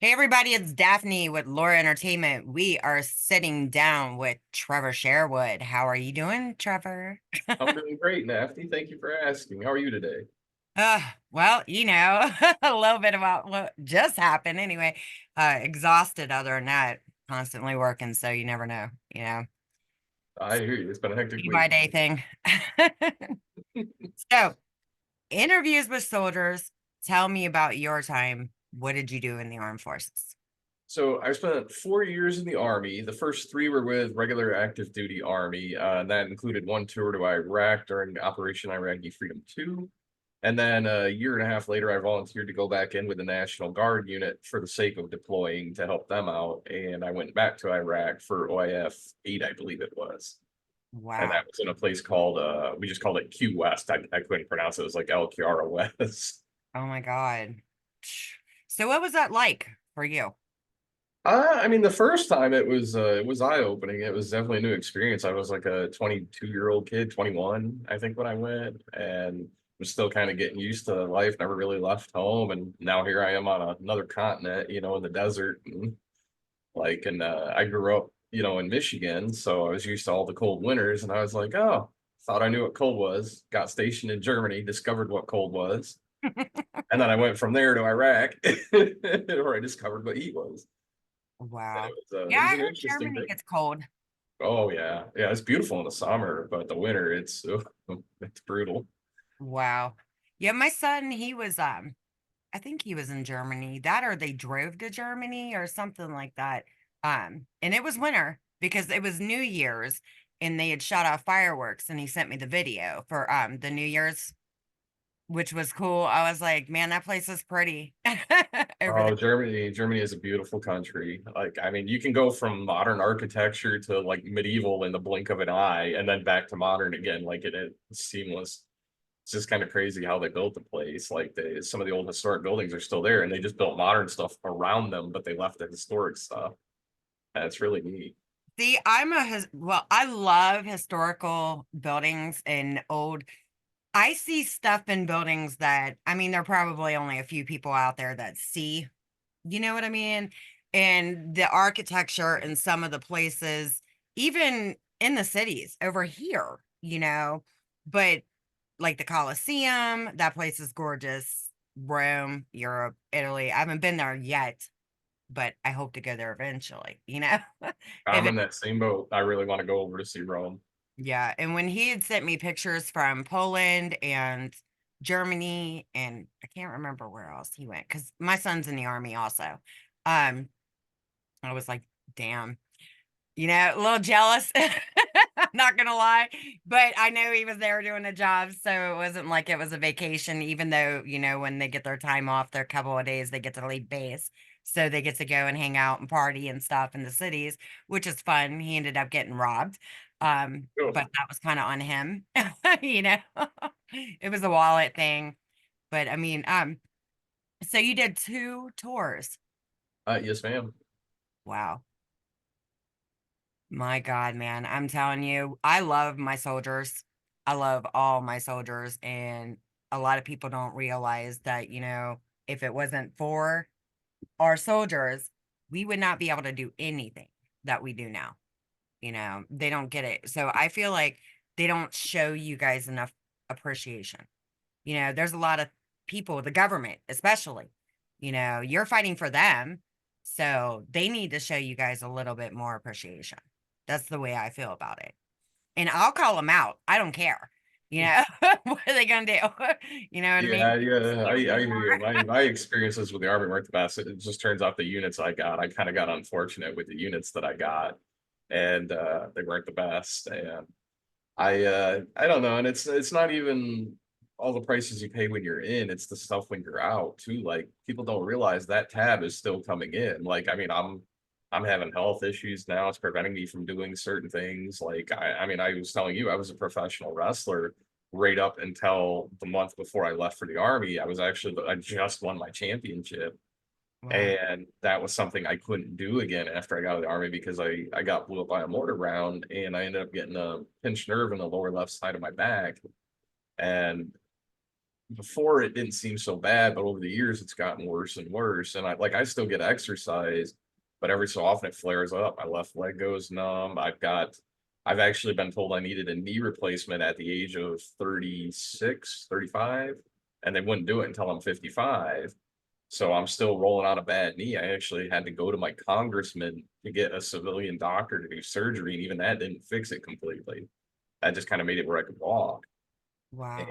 Hey everybody, it's Daphne with Laura Entertainment. We are sitting down with Trevor Sherwood. How are you doing, Trevor? I'm doing great, Daphne. Thank you for asking. How are you today? Well, a little bit about what just happened anyway. Exhausted other than that, constantly working, so you never know, I hear you. It's been a hectic day by week. day thing. So, interviews with soldiers. Tell me about your time. What did you do in the armed forces? So I spent 4 years in the Army. The first three were with regular active duty Army, and that included one tour to Iraq during Operation Iraqi Freedom 2. And then a year and a half later, I volunteered to go back in with the National Guard unit for the sake of deploying to help them out. And I went back to Iraq for OIF 8, I believe it was. And Wow. that was in a place called, we just called it Q West. I couldn't pronounce it. It was like El Chiara West. Oh my God. So what was that like for you? I mean, the first time it was eye-opening. It was definitely a new experience. I was like a 22-year-old kid, 21, I think, when I went, and was still kind of getting used to life. Never really left home, and now here I am on another continent, in the desert, and I grew up, in Michigan, so I was used to all the cold winters, and I was like, oh, thought I knew what cold was. Got stationed in Germany, discovered what cold was, and then I went from there to Iraq, where I discovered what heat was. And Wow. it was uh, Yeah, it was I an heard interesting Germany thing. gets cold. Oh yeah, yeah, it's beautiful in the summer, but the winter it's brutal. Wow. Yeah, my son, he was I think he was in Germany. That or they drove to Germany or something like that. And it was winter because it was New Year's and they had shot off fireworks and he sent me the video for the New Year's, which was cool. I was like, man, that place is pretty over there. Oh, Germany is a beautiful country. Like, I mean, you can go from modern architecture to like medieval in the blink of an eye, and then back to modern again, like it's seamless. It's just kind of crazy how they built the place. Like, some of the old historic buildings are still there, and they just built modern stuff around them, but they left the historic stuff. And it's really neat. See, well, I love historical buildings and old. I see stuff in buildings that, I mean, there are probably only a few people out there that see, you know what I mean? And the architecture in some of the places, even in the cities over here, but like the Colosseum, that place is gorgeous. Rome, Europe, Italy. I haven't been there yet, but I hope to go there eventually. I'm If in that same boat. I really want to go over to see Rome. Yeah, and when he had sent me pictures from Poland and Germany, and I can't remember where else he went because my son's in the army also. Um, I was like, damn, a little jealous. I'm not gonna lie, but I know he was there doing a job, so it wasn't like it was a vacation, even though, when they get their time off, their couple of days, they get to leave base. So they get to go and hang out and party and stuff in the cities, which is fun. He ended up getting robbed. But that was kind of on him, you know. It was a wallet thing. But I mean, so you did two tours. Yes, ma'am. Wow. My God, man, I'm telling you, I love my soldiers. I love all my soldiers. And a lot of people don't realize that, if it wasn't for our soldiers, we would not be able to do anything that we do now. They don't get it. So I feel like they don't show you guys enough appreciation. There's a lot of people, the government especially, you're fighting for them. So they need to show you guys a little bit more appreciation. That's the way I feel about it. And I'll call them out. I don't care. What are they going to do? You know what I mean? Yeah, yeah, I, Steal I hear you. more. My experiences with the Army weren't the best. It just turns out the units I got, I kind of got unfortunate with the units that I got, and they weren't the best. And I don't know, and it's not even all the prices you pay when you're in; it's the stuff when you're out too. Like people don't realize that tab is still coming in. Like I mean, I'm having health issues now. It's preventing me from doing certain things. Like I mean, I was telling you, I was a professional wrestler right up until the month before I left for the army. I just won my championship. Wow. And that was something I couldn't do again after I got out of the army because I got blew up by a mortar round and I ended up getting a pinched nerve in the lower left side of my back. And before it didn't seem so bad, but over the years it's gotten worse and worse. And I still get exercise, but every so often it flares up. My left leg goes numb. I've actually been told I needed a knee replacement at the age of 36, 35, and they wouldn't do it until I'm 55. So I'm still rolling on a bad knee. I actually had to go to my congressman to get a civilian doctor to do surgery, and even that didn't fix it completely. That just kind of made it where I could walk. And Wow.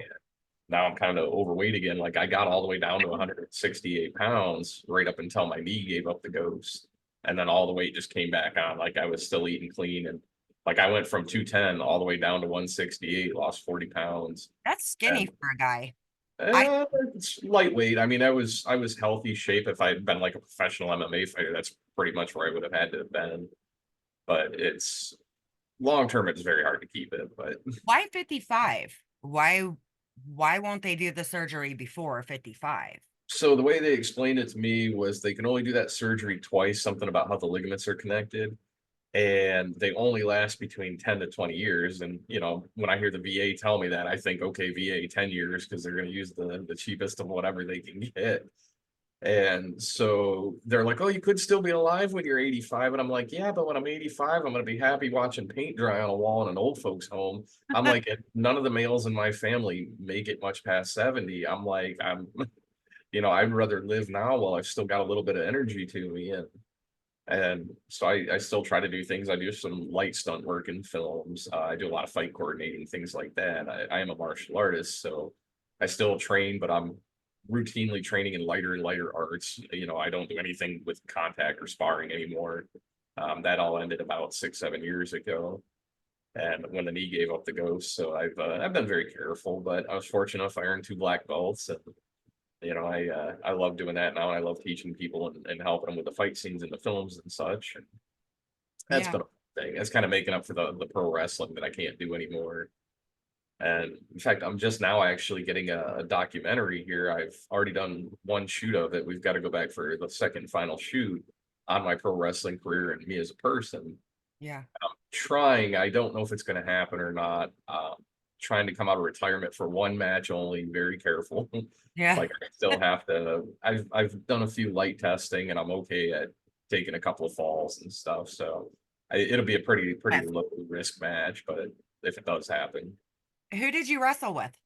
now I'm kind of overweight again. Like I got all the way down to 168 pounds right up until my knee gave up the ghost. And then all the weight just came back on. Like I was still eating clean. And like I went from 210 all the way down to 168, lost 40 pounds. That's skinny And for a guy. I it's lightweight. I mean, I was healthy shape. If I had been like a professional MMA fighter, that's pretty much where I would have had to have been. But it's long term, it's very hard to keep it. But Why 55? Why won't they do the surgery before 55? so the way they explained it to me was they can only do that surgery twice, something about how the ligaments are connected, and they only last between 10 to 20 years. And when I hear the VA tell me that, I think, okay, VA 10 years because they're going to use the cheapest of whatever they can get. And so they're like, oh, you could still be alive when you're 85. And I'm like, yeah, but when I'm 85, I'm going to be happy watching paint dry on a wall in an old folks home. I'm like, none of the males in my family make it much past 70. I'm like, I'd rather live now while I've still got a little bit of energy to me. And so I still try to do things. I do some light stunt work in films. I do a lot of fight coordinating, things like that. I am a martial artist, so I still train, but I'm routinely training in lighter and lighter arts. I don't do anything with contact or sparring anymore. That all ended about 6, 7 years ago. And when the knee gave up the ghost, so I've been very careful, but I was fortunate enough I earned 2 black belts, and I love doing that now. And I love teaching people and helping them with the fight scenes in the films and such. And that's Yeah. been a thing. It's kind of making up for the pro wrestling that I can't do anymore. And in fact, I'm just now actually getting a documentary here. I've already done one shoot of it. We've got to go back for the second final shoot on my pro wrestling career and me as a person. Yeah. Trying, I don't know if it's going to happen or not. Trying to come out of retirement for one match only, very careful. Yeah. Like I still have to, I've done a few light testing and I'm okay at taking a couple of falls and stuff. So it'll be a pretty Yes. low risk match, but if it does happen. Who did you wrestle with?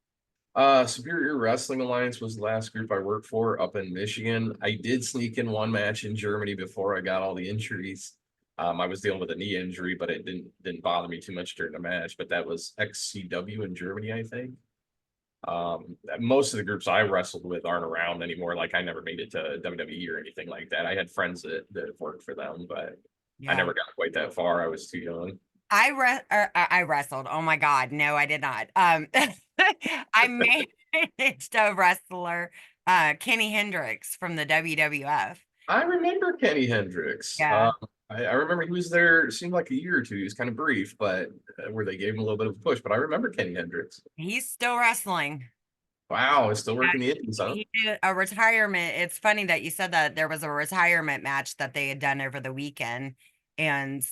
Superior Wrestling Alliance was the last group I worked for up in Michigan. I did sneak in one match in Germany before I got all the injuries. I was dealing with a knee injury, but it didn't bother me too much during the match. But that was XCW in Germany, I think. Most of the groups I wrestled with aren't around anymore. Like I never made it to WWE or anything like that. I had friends that have worked for them, but I Yeah. never got quite that far. I was too young. I wrestled. Oh my God. No, I did not. I managed a wrestler, Kenny Hendricks from the WWF. I remember Kenny Hendricks. Yeah. I remember he was there, it seemed like a year or two. He was kind of brief, but where they gave him a little bit of a push. But I remember Kenny Hendricks. He's still wrestling. Wow, he's still working the indies, huh? He did a retirement. It's funny that you said that there was a retirement match that they had done over the weekend, and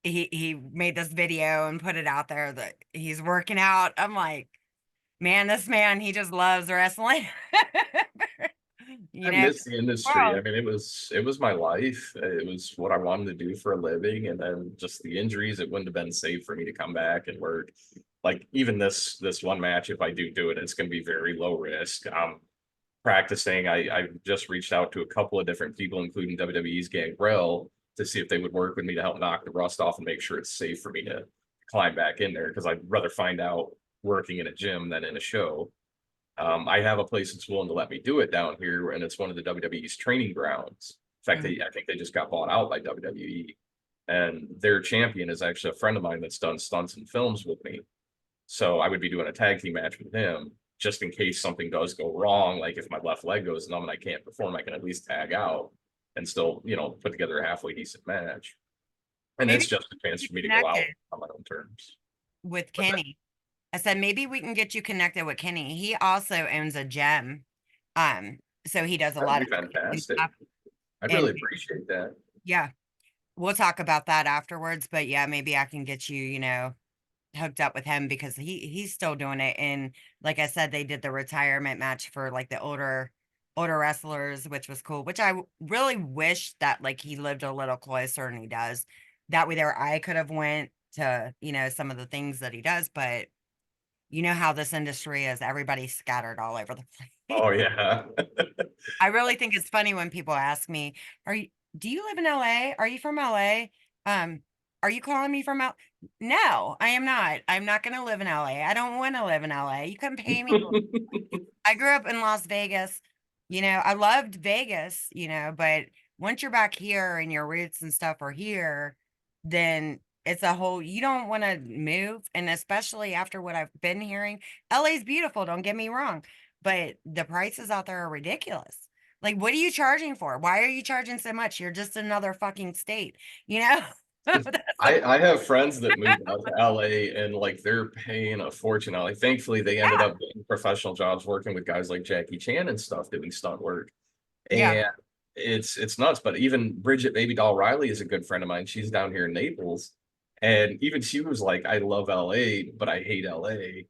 he made this video and put it out there that he's working out. I'm like, man, this man, he just loves wrestling. you I know, miss the industry. I well, mean, it was my life. It was what I wanted to do for a living, and then just the injuries, it wouldn't have been safe for me to come back and work. Like even this one match, if I do it, it's going to be very low risk. Practicing. I just reached out to a couple of different people, including WWE's Gangrel, to see if they would work with me to help knock the rust off and make sure it's safe for me to climb back in there because I'd rather find out working in a gym than in a show. I have a place that's willing to let me do it down here, and it's one of the WWE's training grounds. In fact, mm, I think they just got bought out by WWE, and their champion is actually a friend of mine that's done stunts and films with me. So I would be doing a tag team match with him just in case something does go wrong. Like if my left leg goes numb and I can't perform, I can at least tag out and still, put together a halfway decent match. And maybe it's just a chance you for me to go connected out on my own terms. with What's that? Kenny. I said maybe we can get you connected with Kenny. He also owns a gym. Um, so he does a That would lot be of fantastic. stuff. I'd And really appreciate that. yeah, we'll talk about that afterwards. But yeah, maybe I can get you, hooked up with him because he's still doing it. And like I said, they did the retirement match for like the older wrestlers, which was cool. Which really wish that like he lived a little closer and he does. That way there I could have went to, some of the things that he does, but you know how this industry is, everybody's scattered all over the place. Oh yeah. I really think it's funny when people ask me, "Are you do you live in LA? Are you from LA? Um, are you calling me from L?" No, I am not. I'm not going to live in LA. I don't want to live in LA. You couldn't pay me. I grew up in Las Vegas. I loved Vegas, but once you're back here and your roots and stuff are here, then it's a whole, you don't want to move. And especially after what I've been hearing, LA's beautiful, don't get me wrong, but the prices out there are ridiculous. Like, what are you charging for? Why are you charging so much? You're just another fucking state, you know? That's the, I have friends that moved out to LA and like they're paying a fortune. Like thankfully they ended yeah, up getting professional jobs working with guys like Jackie Chan and stuff doing stunt work. yeah. And it's nuts. But even Bridget Baby Doll Riley is a good friend of mine. She's down here in Naples. And even she was like, I love LA, but I hate LA.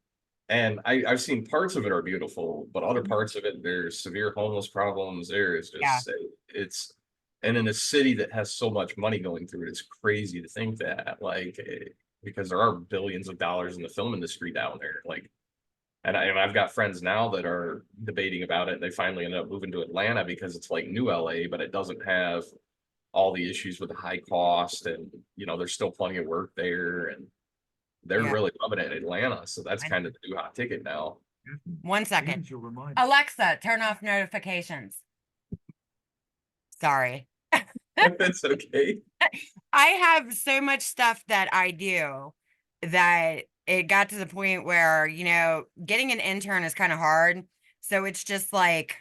And I've seen parts of it are beautiful, but other Mhm. parts of it, there's severe homeless problems. There is Yeah, just it's and in a city that has so much money going through it, it's crazy to think that because there are billions of dollars in the film industry down there. And I've got friends now that are debating about it. They finally ended up moving to Atlanta because it's like new LA, but it doesn't have all the issues with the high cost, and there's still plenty of work there, and they're yeah. really loving it in Atlanta. So that's I, kind of the new hot ticket now. 1 second. Alexa, turn off notifications. Sorry. That's okay. I have so much stuff that I do that it got to the point where, getting an intern is kind of hard. So it's just like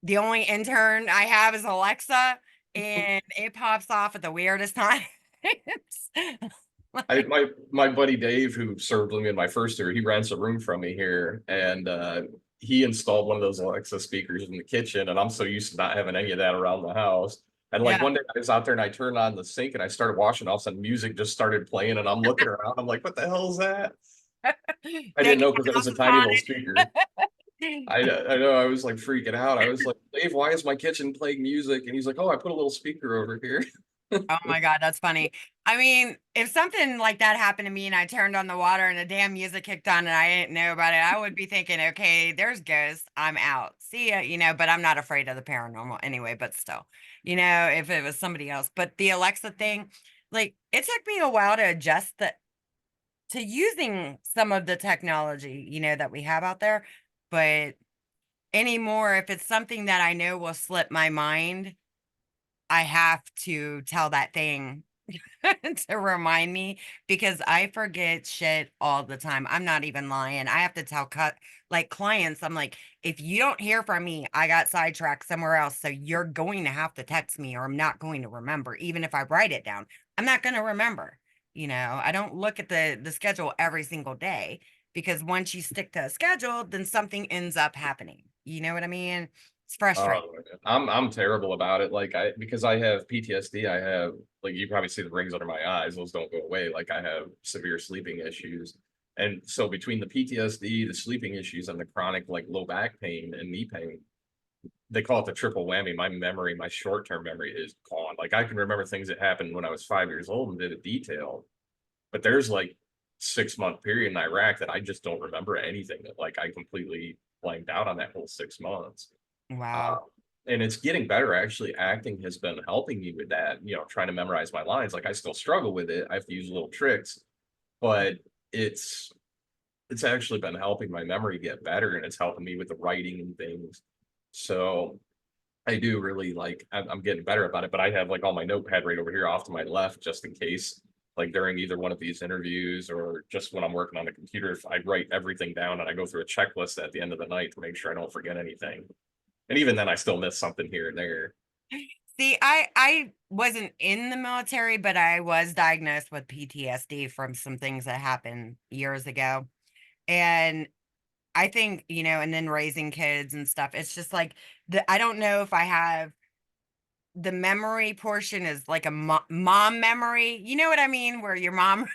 the only intern I have is Alexa, and it pops off at the weirdest times. I Like, my buddy Dave, who served with me in my first year, he rents a room from me here, and he installed one of those Alexa speakers in the kitchen, and I'm so used to not having any of that around the house. And like yeah. one day I was out there and I turned on the sink and I started washing, all of a sudden music just started playing, and I'm looking around, I'm like, what the hell is that? I Nick didn't know because it was House a is tiny little speaker. haunted. I know I was like freaking out. I was like, Dave, why is my kitchen playing music? And he's like, oh, I put a little speaker over here. Oh my God, that's funny. I mean, if something like that happened to me and I turned on the water and the damn music kicked on and I didn't know about it, I would be thinking, okay, there's ghosts. I'm out. See ya, but I'm not afraid of the paranormal anyway, but still, if it was somebody else. But the Alexa thing, like it took me a while to adjust to using some of the technology, that we have out there. But anymore, if it's something that I know will slip my mind, I have to tell that thing to remind me because I forget shit all the time. I'm not even lying. I have to tell like clients, I'm like, if you don't hear from me, I got sidetracked somewhere else. So you're going to have to text me or I'm not going to remember. Even if I write it down, I'm not going to remember. I don't look at the schedule every single day because once you stick to a schedule, then something ends up happening. You know what I mean? It's frustrating. I'm terrible about it. Like because I have PTSD, I have like you probably see the rings under my eyes. Those don't go away. Like I have severe sleeping issues. And so between the PTSD, the sleeping issues, and the chronic like low back pain and knee pain, they call it the triple whammy. My memory, my short-term memory is gone. Like I can remember things that happened when I was 5 years old and did a detail, but there's like 6 month period in Iraq that I just don't remember anything. That like I completely blanked out on that whole 6 months. Wow. Uh, and it's getting better. Actually, acting has been helping me with that. Trying to memorize my lines. Like I still struggle with it. I have to use little tricks, but it's it's actually been helping my memory get better, and it's helping me with the writing and things. So I do really like. I'm getting better about it. But I have like all my notepad right over here off to my left, just in case. Like during either one of these interviews or just when I'm working on the computer, if I write everything down and I go through a checklist at the end of the night to make sure I don't forget anything. And even then, I still miss something here and there. See, I wasn't in the military, but I was diagnosed with PTSD from some things that happened years ago. And I think, and then raising kids and stuff, it's just like I don't know if I have the memory portion is like a mom memory. You know what I mean? Where your mom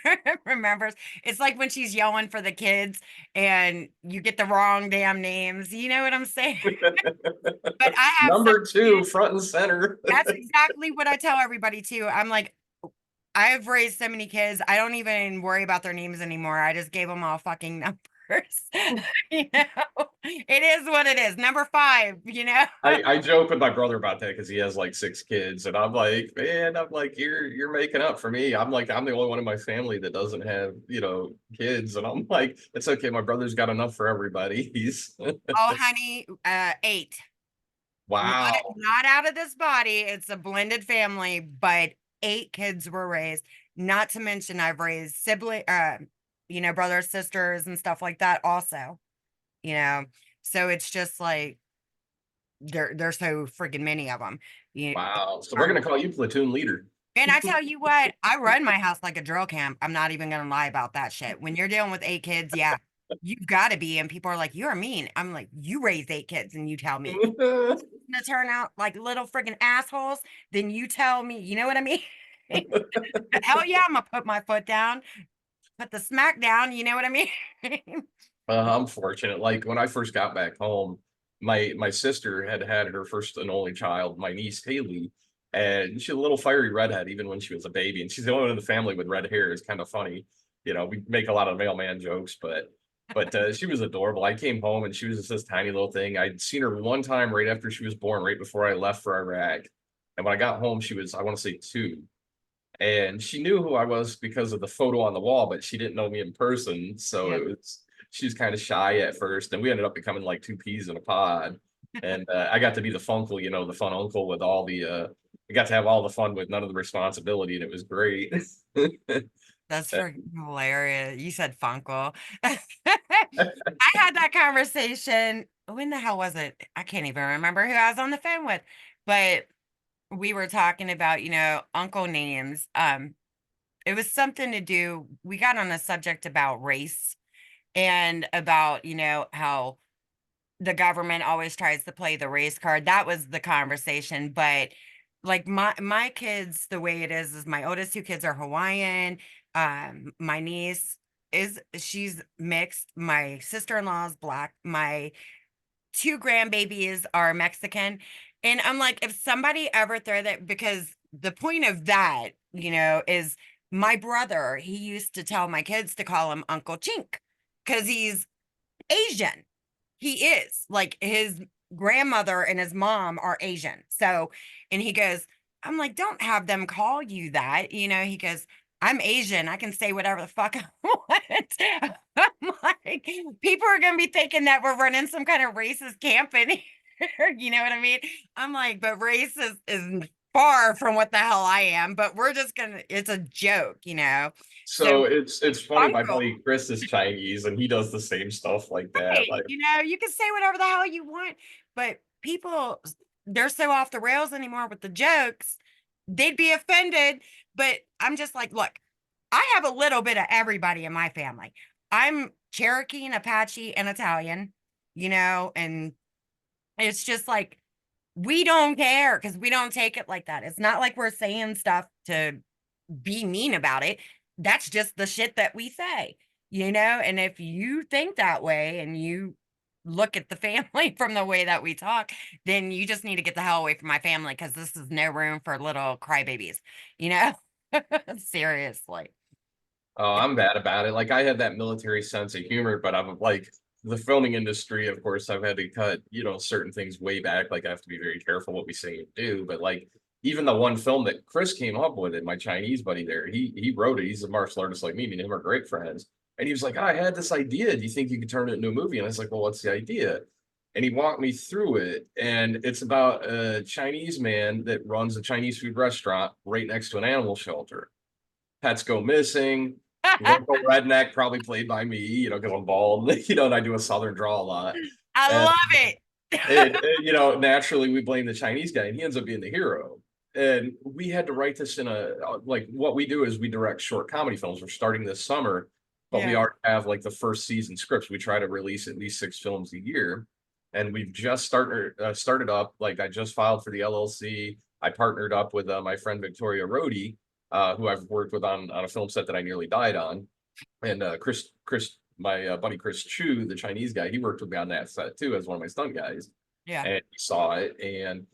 remembers. It's like when she's yelling for the kids and you get the wrong damn names. You know what I'm saying? But I have some Number two, kids. front and center. That's exactly what I tell everybody too. I'm like, I've raised so many kids. I don't even worry about their names anymore. I just gave them all fucking numbers. You know, it is what it is. Number five, you know. I joke with my brother about that because he has like 6 kids, and I'm like, man, I'm like, you're making up for me. I'm like, I'm the only one in my family that doesn't have, kids, and I'm like, it's okay. My brother's got enough for everybody. He's Oh, honey, eight. Not wow, not out of this body. It's a blended family, but eight kids were raised. Not to mention I've raised sibling, brothers, sisters, and stuff like that also. You know, so it's just like there's so freaking many of them. You, wow. So we're um, gonna call you platoon leader. and I tell you what, I run my house like a drill camp. I'm not even gonna lie about that shit. When you're dealing with eight kids, yeah, you've got to be. And people are like, "You're mean." I'm like, "You raised eight kids, and you tell me." To turn out like little freaking assholes, then you tell me, you know what I mean? Hell yeah, I'm gonna put my foot down, put the smack down, you know what I mean? I'm fortunate. Like when I first got back home, my sister had had her first and only child, my niece Haley, and she's a little fiery redhead even when she was a baby, and she's the only one in the family with red hair. It's kind of funny, we make a lot of mailman jokes, but she was adorable. I came home and she was just this tiny little thing. I'd seen her one time right after she was born, right before I left for Iraq, and when I got home, she was I want to say 2, and she knew who I was because of the photo on the wall, but she didn't know me in person. So Yeah, she was kind of shy at first, and we ended up becoming like 2 peas in a pod. And I got to be the funkle, the fun uncle with all the. I got to have all the fun with none of the responsibility, and it was great. that's freaking hilarious. You said Funko. I had that conversation. When the hell was it? I can't even remember who I was on the phone with, but we were talking about, uncle names. It was something to do, we got on a subject about race and about, how the government always tries to play the race card. That was the conversation. But like my kids, the way it is my oldest two kids are Hawaiian. My niece she's mixed. My sister-in-law is black. My two grandbabies are Mexican. And I'm like, if somebody ever throw that, because the point of that, is my brother, he used to tell my kids to call him Uncle Chink because he's Asian. He is like his grandmother and his mom are Asian. So, and he goes, I'm like, don't have them call you that. He goes, I'm Asian. I can say whatever the fuck I want. I'm like, people are going to be thinking that we're running some kind of racist camp in here. You know what I mean? I'm like, but race is far from what the hell I am, but we're just going to, it's a joke. So, So it's funny. My Funko. buddy Chris is Chinese, and he does the same stuff like that. Right, Like, you can say whatever the hell you want, but people, they're so off the rails anymore with the jokes, they'd be offended. But I'm just like, look, I have a little bit of everybody in my family. I'm Cherokee and Apache and Italian, and it's just like we don't care because we don't take it like that. It's not like we're saying stuff to be mean about it. That's just the shit that we say. And if you think that way and you look at the family from the way that we talk, then you just need to get the hell away from my family because this is no room for little crybabies, you know? Seriously. oh, I'm bad about it. Like I have that military sense of humor, but I'm like the filming industry, of course, I've had to cut, certain things way back. Like I have to be very careful what we say and do. But like even the one film that Chris came up with it, my Chinese buddy there, he wrote it. He's a martial artist like me, and him are great friends. And he was like, I had this idea. Do you think you could turn it into a movie? And I was like, well, what's the idea? And he walked me through it. And it's about a Chinese man that runs a Chinese food restaurant right next to an animal shelter. Pets go missing. Local redneck, probably played by me, because I'm bald, and I do a southern draw a lot. I And, love it. naturally we blame the Chinese guy, and he ends up being the hero. And we had to write this in like what we do is we direct short comedy films. We're starting this summer, but we Yeah. already have like the first season scripts. We try to release at least 6 films a year, and we've just started up. Like I just filed for the LLC. I partnered up with my friend Victoria Rhodey, who I've worked with on a film set that I nearly died on, and my buddy Chris Chu, the Chinese guy, he worked with me on that set too as one of my stunt guys, Yeah. and he saw it. And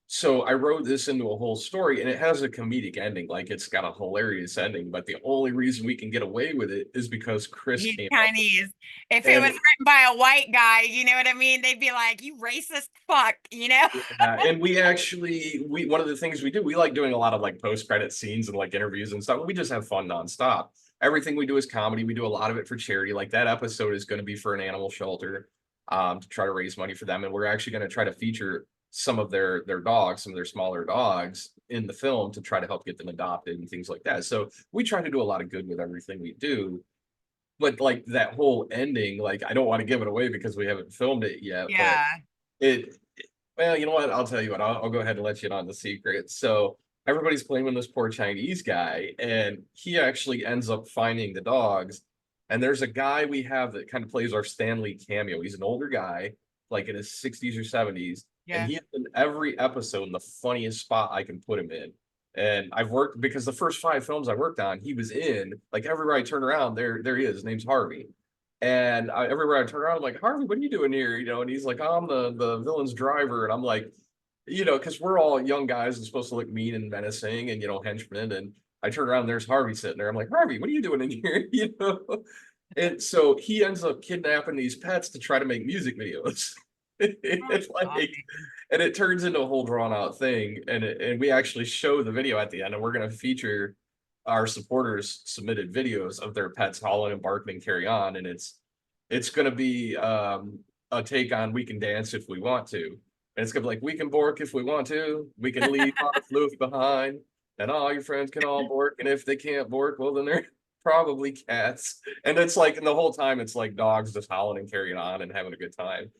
so I wrote this into a whole story, and it has a comedic ending, like it's got a hilarious ending. But the only reason we can get away with it is because Chris He's came up with Chinese. If it. it was And written by a white guy, you know what I mean? They'd be like, "You racist fuck," you know? and we actually we one of the things we do, we like doing a lot of like post credit scenes and like interviews and stuff. We just have fun nonstop. Everything we do is comedy. We do a lot of it for charity. Like that episode is going to be for an animal shelter, to try to raise money for them, and we're actually going to try to feature some of their dogs, some of their smaller dogs in the film to try to help get them adopted and things like that. So we try to do a lot of good with everything we do. But like that whole ending, like I don't want to give it away because we haven't filmed it yet, but Yeah. it well, you know what? I'll tell you what. I'll go ahead and let you in on the secret. So everybody's blaming this poor Chinese guy, and he actually ends up finding the dogs. And there's a guy we have that kind of plays our Stanley cameo. He's an older guy, like in his 60s or 70s, and Yeah. he's in every episode in the funniest spot I can put him in. And I've worked because the first 5 films I worked on, he was in. Like everywhere I turn around, there he is. His name's Harvey. And everywhere I turn around, I'm like, Harvey, what are you doing here? You know, and he's like, oh, I'm the villain's driver. And I'm like, you know, because we're all young guys and supposed to look mean and menacing and, you know, henchmen. And I turn around, there's Harvey sitting there. I'm like, Harvey, what are you doing in here? You know? And so he ends up kidnapping these pets to try to make music videos. Oh my It's like, God. and it turns into a whole drawn out thing. And we actually show the video at the end, and we're going to feature our supporters submitted videos of their pets hauling and barking and carry on. And it's going to be a take on we can dance if we want to. And it's going to be like, we can bork if we want to. We can leave our floof behind. And all your friends can all bork. And if they can't bork, well, then they're probably cats. And it's like, and the whole time it's like dogs just howling and carrying on and having a good time.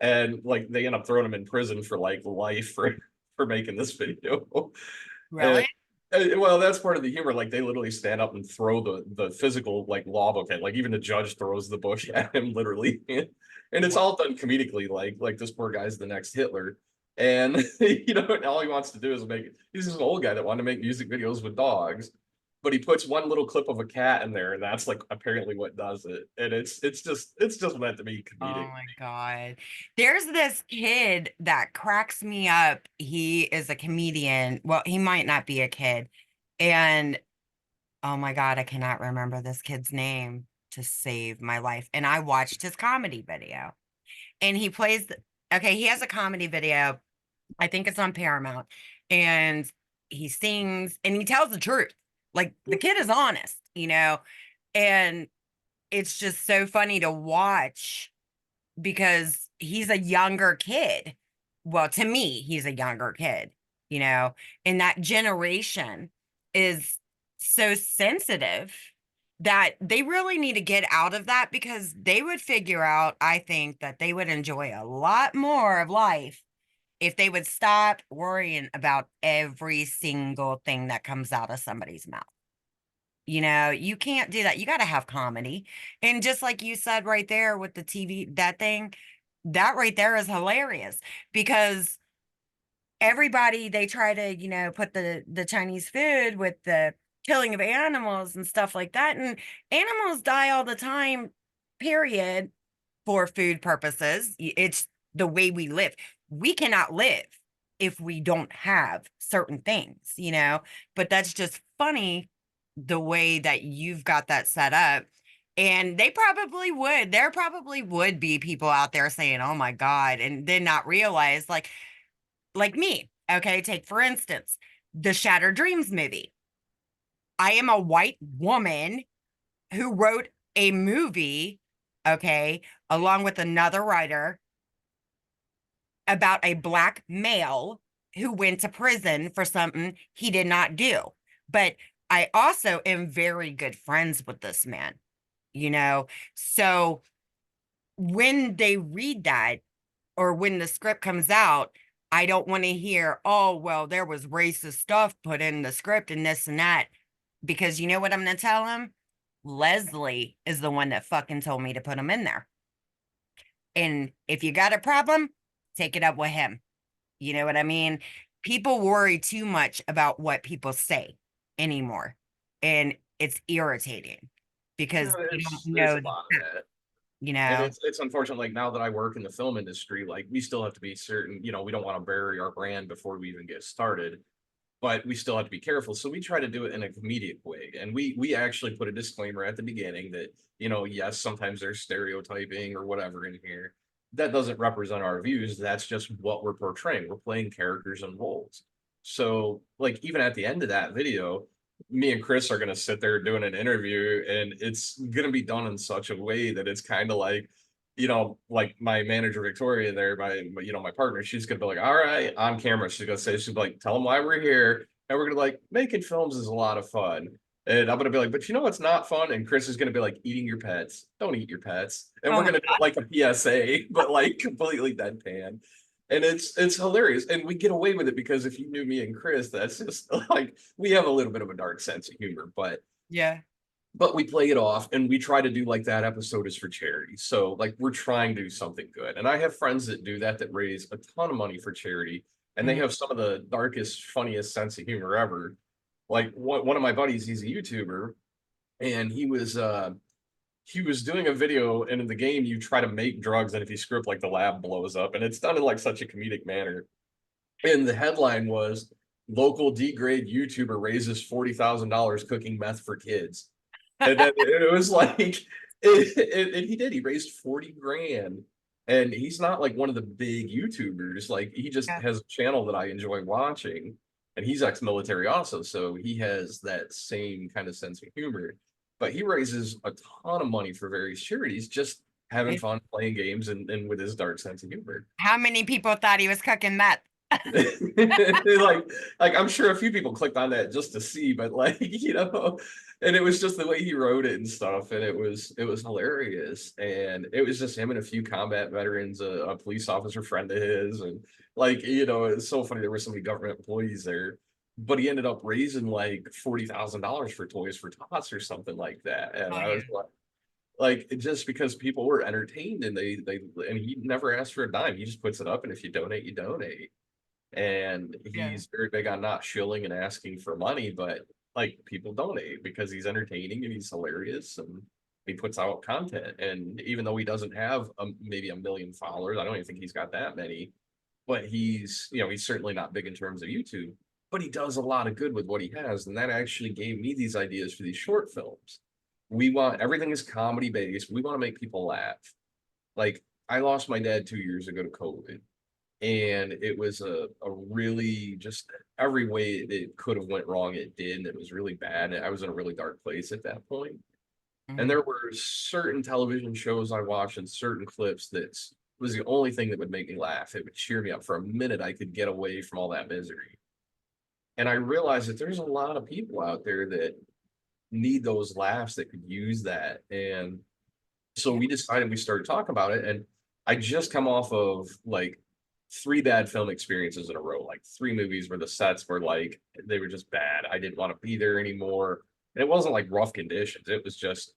And like they end up throwing them in prison for like life for making this video. And Really? well, that's part of the humor. Like they literally stand up and throw the physical like law book at. Like even the judge throws the book at him literally, and it's Wow. all done comedically. Like this poor guy's the next Hitler, and you know all he wants to do is make. He's just an old guy that wanted to make music videos with dogs, but he puts one little clip of a cat in there, and that's like apparently what does it. And it's just meant to be Oh comedic. my God. There's this kid that cracks me up. He is a comedian. Well, he might not be a kid. And oh my God, I cannot remember this kid's name to save my life. And I watched his comedy video. And he plays, okay, he has a comedy video. I think it's on Paramount. And he sings and he tells the truth. Like the kid is honest, you know? And it's just so funny to watch because he's a younger kid. Well, to me, he's a younger kid, you know, and that generation is so sensitive that they really need to get out of that because they would figure out, I think, that they would enjoy a lot more of life if they would stop worrying about every single thing that comes out of somebody's mouth. You know, you can't do that. You got to have comedy. And just like you said right there with the TV, that thing, that right there is hilarious because everybody they try to, you know, put the Chinese food with the killing of animals and stuff like that. And animals die all the time, period, for food purposes. It's the way we live. We cannot live if we don't have certain things, you know, but that's just funny the way that you've got that set up. And there probably would be people out there saying, oh my God, and then not realize, like me. Okay, take for instance, the Shattered Dreams movie. I am a white woman who wrote a movie, okay, along with another writer about a black male who went to prison for something he did not do. But I also am very good friends with this man, you know? So when they read that or when the script comes out, I don't want to hear, oh, well, there was racist stuff put in the script and this and that. Because you know what I'm going to tell him? Leslie is the one that fucking told me to put him in there. And if you got a problem, take it up with him. You know what I mean? people worry too much about what people say anymore. And it's irritating No, because you don't there's know a the lot of facts, that. you And know? it's unfortunate, like now that I work in the film industry, like we still have to be certain, we don't want to bury our brand before we even get started, but we still have to be careful. So we try to do it in a comedic way. And we actually put a disclaimer at the beginning that, yes, sometimes there's stereotyping or whatever in here. That doesn't represent our views. That's just what we're portraying. We're playing characters and roles. So, like, even at the end of that video, me and Chris are going to sit there doing an interview, and it's going to be done in such a way that it's kind of like, like my manager Victoria there, my partner, she's gonna be like, all right, on camera, she'll be like, tell them why we're here, and we're gonna be like, making films is a lot of fun, and I'm gonna be like, but it's not fun, and Chris is gonna be like, eating your pets, don't eat your pets, and Oh we're my gonna do it like a PSA, but like completely deadpan. And it's hilarious, and we get away with it because if you knew me and Chris, that's just like we have a little bit of a dark sense of humor, yeah. but we play it off and we try to do like that episode is for charity. So like we're trying to do something good. And I have friends that do that raise a ton of money for charity and they Mhm. have some of the darkest, funniest sense of humor ever. Like one of my buddies, he's a YouTuber and he was doing a video and in the game you try to make drugs and if you screw up like the lab blows up and it's done in like such a comedic manner. And the headline was local D-grade YouTuber raises $40,000 cooking meth for kids. And then it was like, and he did. He raised 40 grand. And he's not like one of the big YouTubers. Like he just Yeah. has a channel that I enjoy watching. And he's ex-military also. So he has that same kind of sense of humor. But he raises a ton of money for various charities, just having It- fun playing games and with his dark sense of humor. How many people thought he was cooking meth? like I'm sure a few people clicked on that just to see, but like and it was just the way he wrote it and stuff, and it was hilarious, and it was just him and a few combat veterans, a police officer friend of his, and like it's so funny there were so many government employees there, but he ended up raising like $40,000 for Toys for Tots or something like that, and Oh I yeah. was like just because people were entertained and they and he never asked for a dime, he just puts it up, and if you donate, you donate and Yeah. he's very big on not shilling and asking for money, but like people donate because he's entertaining and he's hilarious and he puts out content. And even though he doesn't have maybe a million followers, I don't even think he's got that many, but he's certainly not big in terms of YouTube, but he does a lot of good with what he has. And that actually gave me these ideas for these short films. We want everything is comedy based. We want to make people laugh. Like I lost my dad 2 years ago to COVID and it was a really just every way it could have went wrong it did and it was really bad and I was in a really dark place at that point and Mhm. there were certain television shows I watched and certain clips that was the only thing that would make me laugh. It would cheer me up for a minute. I could get away from all that misery, and I realized that there's a lot of people out there that need those laughs that could use that. And so Yeah. we decided we started talking about it, and I just come off of like three bad film experiences in a row, like three movies where the sets were like they were just bad. I didn't want to be there anymore. And it wasn't like rough conditions. It was just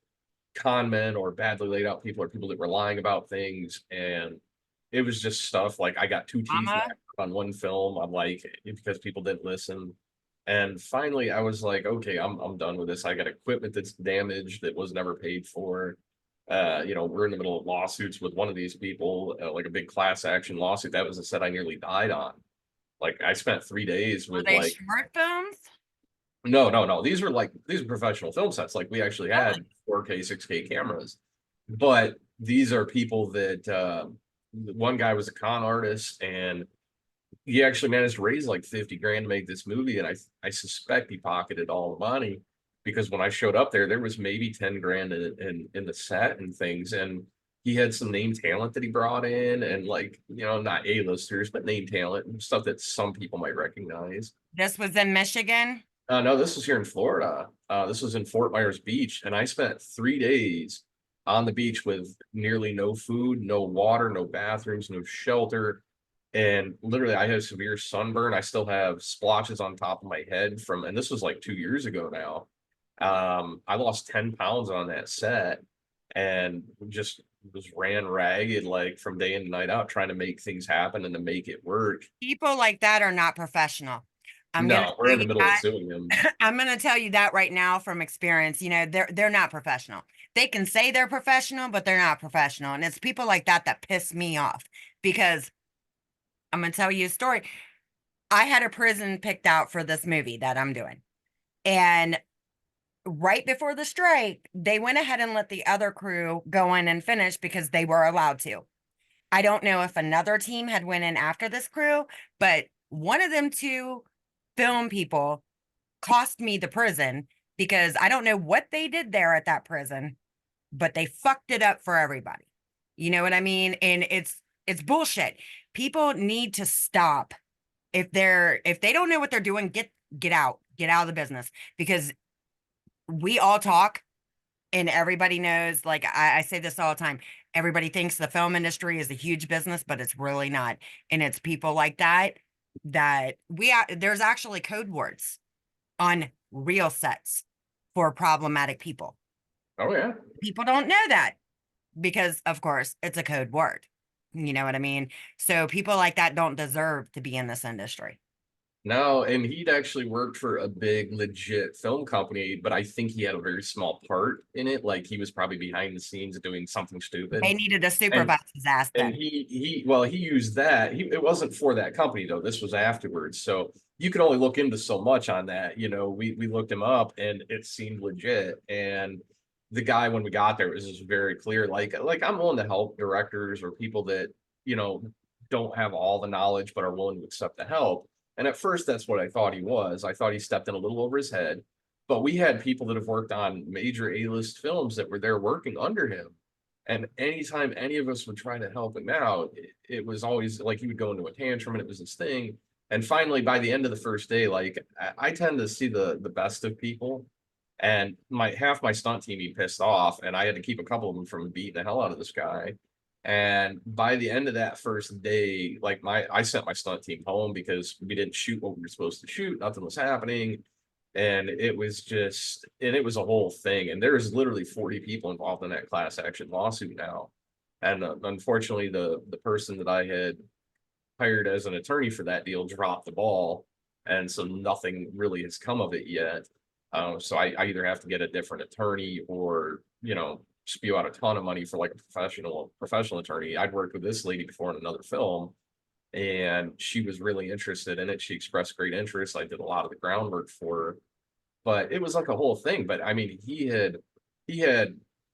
con men or badly laid out people or people that were lying about things. And it was just stuff like I got two teeth Mama. knocked on one film. I'm like, because people didn't listen. And finally I was like, okay, I'm done with this. I got equipment that's damaged that was never paid for. We're in the middle of lawsuits with one of these people, like a big class action lawsuit. That was a set I nearly died on. Like I spent 3 days Were with they like, short films? no, no, no. These are professional film sets. Like we actually Oh, had 4K, 6K cameras, but these are people that one guy was a con artist and he actually managed to raise like 50 grand to make this movie. And I suspect he pocketed all the money because when I showed up there was maybe 10 grand in the set and things. And he had some name talent that he brought in and like, not A-listers, but name talent and stuff that some people might recognize. this was in Michigan. No, this was here in Florida. This was in Fort Myers Beach, and I spent 3 days on the beach with nearly no food, no water, no bathrooms, no shelter. And literally, I had severe sunburn. I still have splotches on top of my head and this was like 2 years ago now. I lost 10 pounds on that set and just was ran ragged like from day in and night out trying to make things happen and to make it work. People like that are not professional. I'm gonna No, we're tell in the you middle of that. suing them. I'm gonna tell you that right now from experience. They're not professional. They can say they're professional, but they're not professional. And it's people like that that piss me off because I'm gonna tell you a story. I had a prison picked out for this movie that I'm doing. And right before the strike, they went ahead and let the other crew go in and finish because they were allowed to. I don't know if another team had went in after this crew, but one of them two film people cost me the prison because I don't know what they did there at that prison, but they fucked it up for everybody. You know what I mean? And it's bullshit. People need to stop. If they don't know what they're doing, get out of the business because we all talk and everybody knows, like I say this all the time. Everybody thinks the film industry is a huge business, but it's really not. And it's people like that that there's actually code words on real sets for problematic people. Oh yeah. People don't know that because, of course, it's a code word. You know what I mean? So people like that don't deserve to be in this industry. No, and he'd actually worked for a big legit film company, but I think he had a very small part in it. Like he was probably behind the scenes doing something They stupid. needed to And supervise his ass and then. he used that. It wasn't for that company though. This was afterwards. So you could only look into so much on that. We looked him up and it seemed legit. And the guy when we got there was just very clear. Like I'm willing to help directors or people that, you know, don't have all the knowledge but are willing to accept the help. And at first that's what I thought he was. I thought he stepped in a little over his head. But we had people that have worked on major A-list films that were there working under him. And anytime any of us would try to help him out, it was always like he would go into a tantrum and it was his thing. And finally, by the end of the first day, like I tend to see the best of people. And my half my stunt team he pissed off, and I had to keep a couple of them from beating the hell out of this guy. And by the end of that first day, like I sent my stunt team home because we didn't shoot what we were supposed to shoot. Nothing was happening. And it was a whole thing. And there's literally 40 people involved in that class action lawsuit now. And unfortunately, the person that I had hired as an attorney for that deal dropped the ball. And so nothing really has come of it yet. So I either have to get a different attorney or, spew out a ton of money for like a professional attorney. I'd worked with this lady before in another film and she was really interested in it. She expressed great interest. I did a lot of the groundwork for her, but it was like a whole thing. But I mean, he had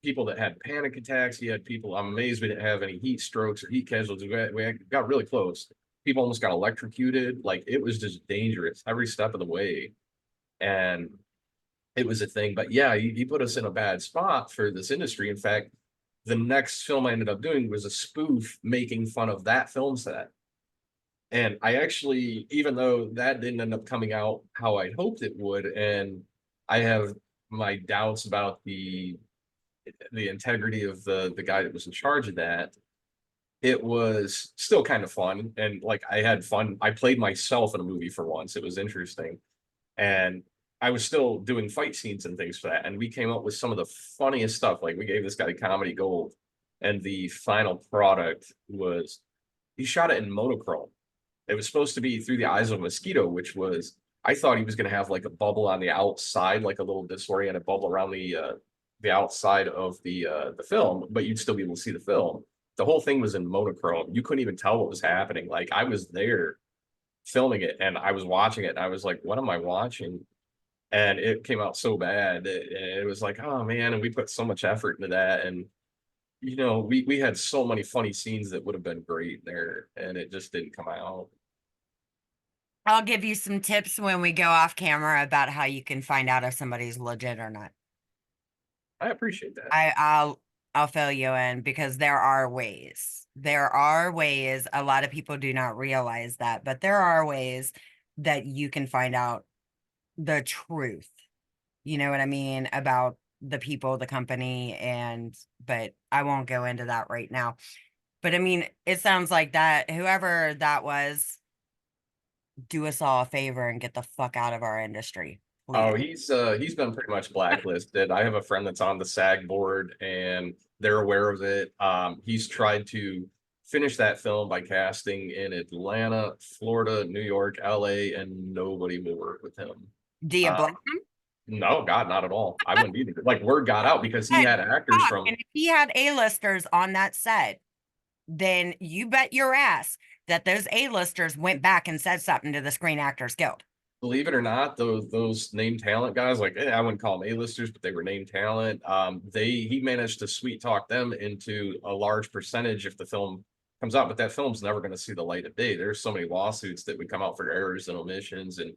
people that had panic attacks. He had people. I'm amazed we didn't have any heat strokes or heat casualties. We got really close. People almost got electrocuted. Like it was just dangerous every step of the way, and it was a thing. But yeah, he put us in a bad spot for this industry. In fact, the next film I ended up doing was a spoof making fun of that film set. And I actually, even though that didn't end up coming out how I'd hoped it would, and I have my doubts about the integrity of the guy that was in charge of that, it was still kind of fun. And like I had fun. I played myself in a movie for once. It was interesting. And I was still doing fight scenes and things for that. And we came up with some of the funniest stuff. Like we gave this guy comedy gold. And the final product was he shot it in monochrome. It was supposed to be through the eyes of a mosquito, which was I thought he was going to have like a bubble on the outside, like a little disoriented bubble around the outside of the film, but you'd still be able to see the film. The whole thing was in monochrome. You couldn't even tell what was happening. Like I was there filming it and I was watching it and I was like, what am I watching? And it came out so bad. It was like, oh man, and we put so much effort into that. And we had so many funny scenes that would have been great there, and it just didn't come out. I'll give you some tips when we go off camera about how you can find out if somebody's legit or not. I appreciate that. I, I'll I'll fill you in because there are ways. There are ways. A lot of people do not realize that, but there are ways that you can find out the truth. You know what I mean about the people, the company, and but I won't go into that right now. But I mean, it sounds like that whoever that was, do us all a favor and get the fuck out of our industry. Oh, please. he's been pretty much blacklisted. I have a friend that's on the SAG board and they're aware of it. He's tried to finish that film by casting in Atlanta, Florida, New York, LA, and nobody will work with him. Do you blame Um, him? no, God, not at all. I wouldn't either. Like word got out because he But had actors fuck, from and if he had A-listers on that set, then you bet your ass that those A-listers went back and said something to the Screen Actors Guild. believe it or not, those name talent guys, like I wouldn't call them A-listers, but they were name talent. He managed to sweet talk them into a large percentage if the film comes out, but that film's never going to see the light of day. There's so many lawsuits that would come out for errors and omissions and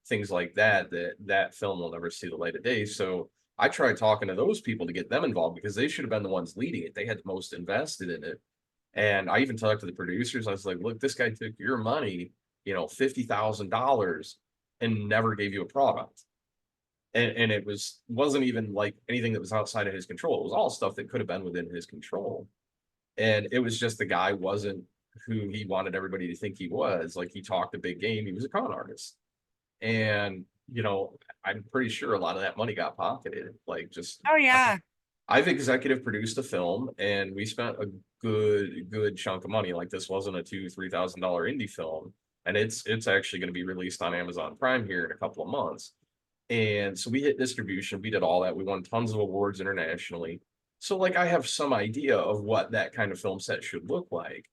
things like that that film will never see the light of day. So I tried talking to those people to get them involved because they should have been the ones leading it. They had the most invested in it. And I even talked to the producers. I was like, look, this guy took your money, $50,000 and never gave you a product. And it wasn't even like anything that was outside of his control. It was all stuff that could have been within his control. And it was just the guy wasn't who he wanted everybody to think he was. Like he talked a big game. He was a con artist. And, I'm pretty sure a lot of that money got pocketed. Like just Oh yeah. I've executive produced a film and we spent a good chunk of money. Like this wasn't a $2,000-3,000 indie film. And it's actually going to be released on Amazon Prime here in a couple of months. And so we hit distribution, we did all that. We won tons of awards internationally. So like I have some idea of what that kind of film set should look like.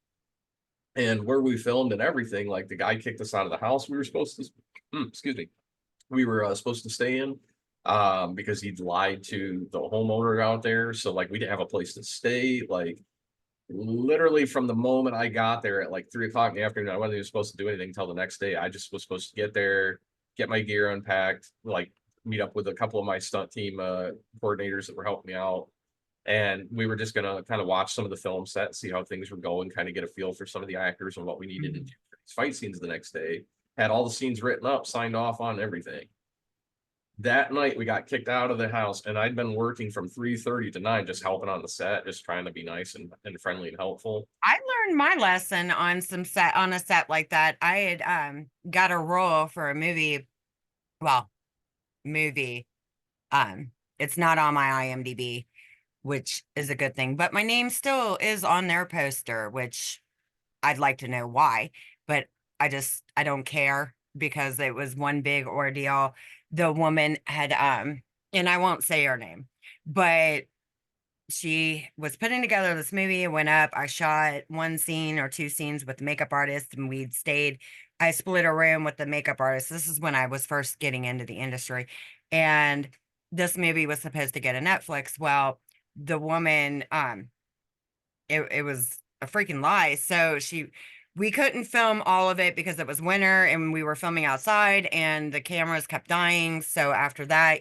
And where we filmed and everything, like the guy kicked us out of the house we were supposed to, excuse me, we were supposed to stay in because he'd lied to the homeowner out there. So like we didn't have a place to stay. Like literally from the moment I got there at like 3 o'clock in the afternoon, I wasn't even supposed to do anything until the next day. I just was supposed to get there, get my gear unpacked, like meet up with a couple of my stunt team coordinators that were helping me out. And we were just gonna kind of watch some of the film set, see how things were going, kind of get a feel for some of the actors and what we needed to do for these fight scenes the next day. Had all the scenes written up, signed off on everything. That night we got kicked out of the house and I'd been working from 3:30 to 9 just helping on the set, just trying to be nice and friendly and helpful. I learned my lesson on a set like that. I had got a role for a movie. Well, movie. Um, it's not on my IMDb, which is a good thing, but my name still is on their poster, which I'd like to know why, but I don't care because it was one big ordeal. The woman had and I won't say her name, but she was putting together this movie. It went up. I shot one scene or two scenes with the makeup artist, and we'd stayed. I split a room with the makeup artist. This is when I was first getting into the industry. And this movie was supposed to get a Netflix. Well, the woman, it was a freaking lie. So we couldn't film all of it because it was winter and we were filming outside and the cameras kept dying. So after that,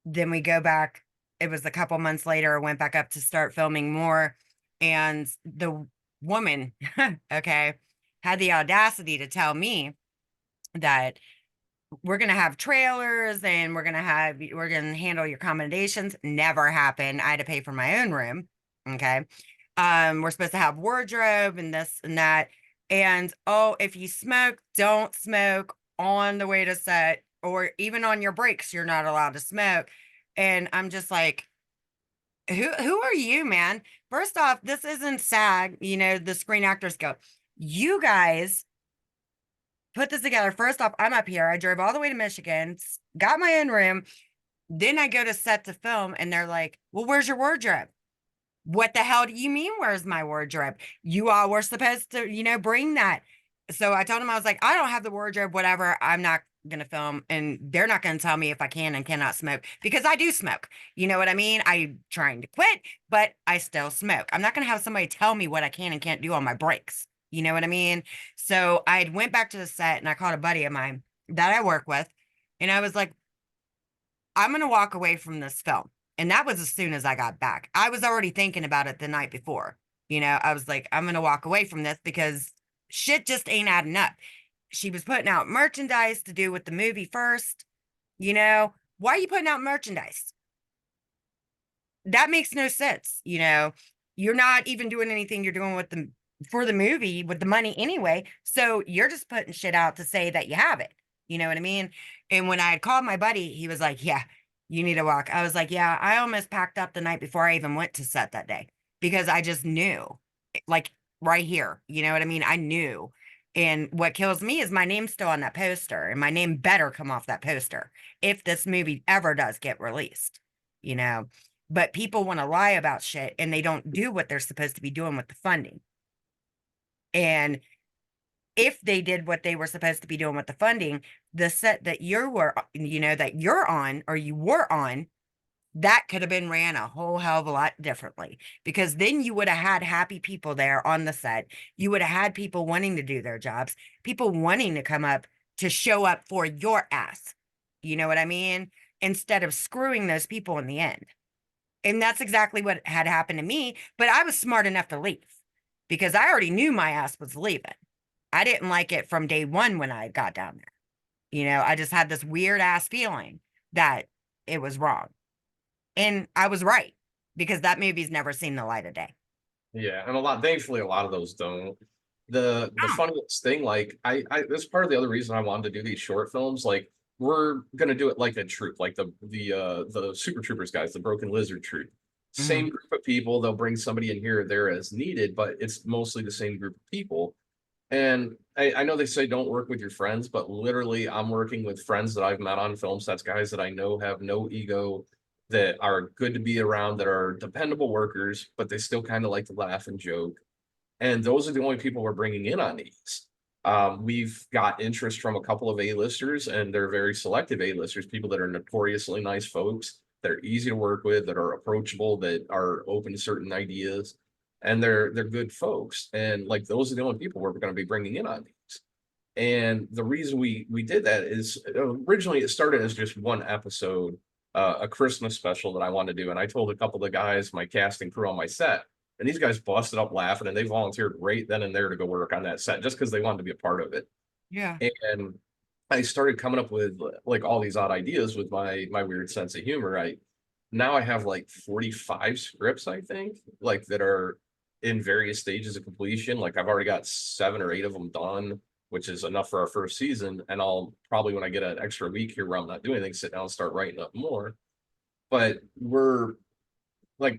then we go back. It was a couple months later, I went back up to start filming more. And the woman, okay, had the audacity to tell me that we're going to have trailers and we're going to handle your accommodations. Never happened. I had to pay for my own room. Okay. We're supposed to have wardrobe and this and that. And oh, if you smoke, don't smoke on the way to set or even on your breaks, you're not allowed to smoke. And I'm just like, who are you, man? First off, this isn't SAG, the Screen Actors Guild. You guys put this together. First off, I'm up here. I drove all the way to Michigan, got my own room. Then I go to set to film, and they're like, well, where's your wardrobe? What the hell do you mean, where's my wardrobe? You all were supposed to, bring that. So I told him, I was like, I don't have the wardrobe, whatever. I'm not going to film. And they're not going to tell me if I can and cannot smoke because I do smoke. You know what I mean? I'm trying to quit, but I still smoke. I'm not going to have somebody tell me what I can and can't do on my breaks. You know what I mean? So I went back to the set and I called a buddy of mine that I work with. And I was like, I'm going to walk away from this film. And that was as soon as I got back. I was already thinking about it the night before. I was like, I'm going to walk away from this because shit just ain't adding up. She was putting out merchandise to do with the movie first. Why are you putting out merchandise? That makes no sense. You're not even doing anything you're doing with for the movie with the money anyway. So you're just putting shit out to say that you have it. You know what I mean? And when I had called my buddy, he was like, "Yeah, you need to walk." I was like, "Yeah, I almost packed up the night before I even went to set that day because I just knew, like right here, you know what I mean? I knew. And what kills me is my name's still on that poster, and my name better come off that poster if this movie ever does get released, you know? But people want to lie about shit and they don't do what they're supposed to be doing with the funding. And if they did what they were supposed to be doing with the funding, the set that that you're on or you were on, that could have been ran a whole hell of a lot differently because then you would have had happy people there on the set. You would have had people wanting to do their jobs, people wanting to come up to show up for your ass. You know what I mean? Instead of screwing those people in the end. And that's exactly what had happened to me. But I was smart enough to leave because I already knew my ass was leaving. I didn't like it from day one when I got down there. I just had this weird ass feeling that it was wrong. And I was right because that movie's never seen the light of day. Yeah, and thankfully, a lot of those don't. The Oh. funniest thing, like that's part of the other reason I wanted to do these short films. Like we're gonna do it like a troupe, like the Super Troopers guys, the Broken Lizard troupe. Hmm. Same group of people. They'll bring somebody in here or there as needed, but it's mostly the same group of people. And I know they say don't work with your friends, but literally, I'm working with friends that I've met on film sets, guys that I know have no ego, that are good to be around, that are dependable workers, but they still kind of like to laugh and joke. And those are the only people we're bringing in on these. We've got interest from a couple of A-listers, and they're very selective A-listers, people that are notoriously nice folks, that are easy to work with, that are approachable, that are open to certain ideas, and they're good folks. And like those are the only people we're going to be bringing in on these. And the reason we did that is originally it started as just one episode, a Christmas special that I wanted to do, and I told a couple of guys, my casting crew on my set, and these guys busted up laughing, and they volunteered right then and there to go work on that set just because they wanted to be a part of it. Yeah. And I started coming up with like all these odd ideas with my weird sense of humor. I have like 45 scripts, I think, like that are in various stages of completion. Like I've already got 7 or 8 of them done, which is enough for our first season. And I'll probably, when I get an extra week here where I'm not doing anything, sit down and start writing up more. But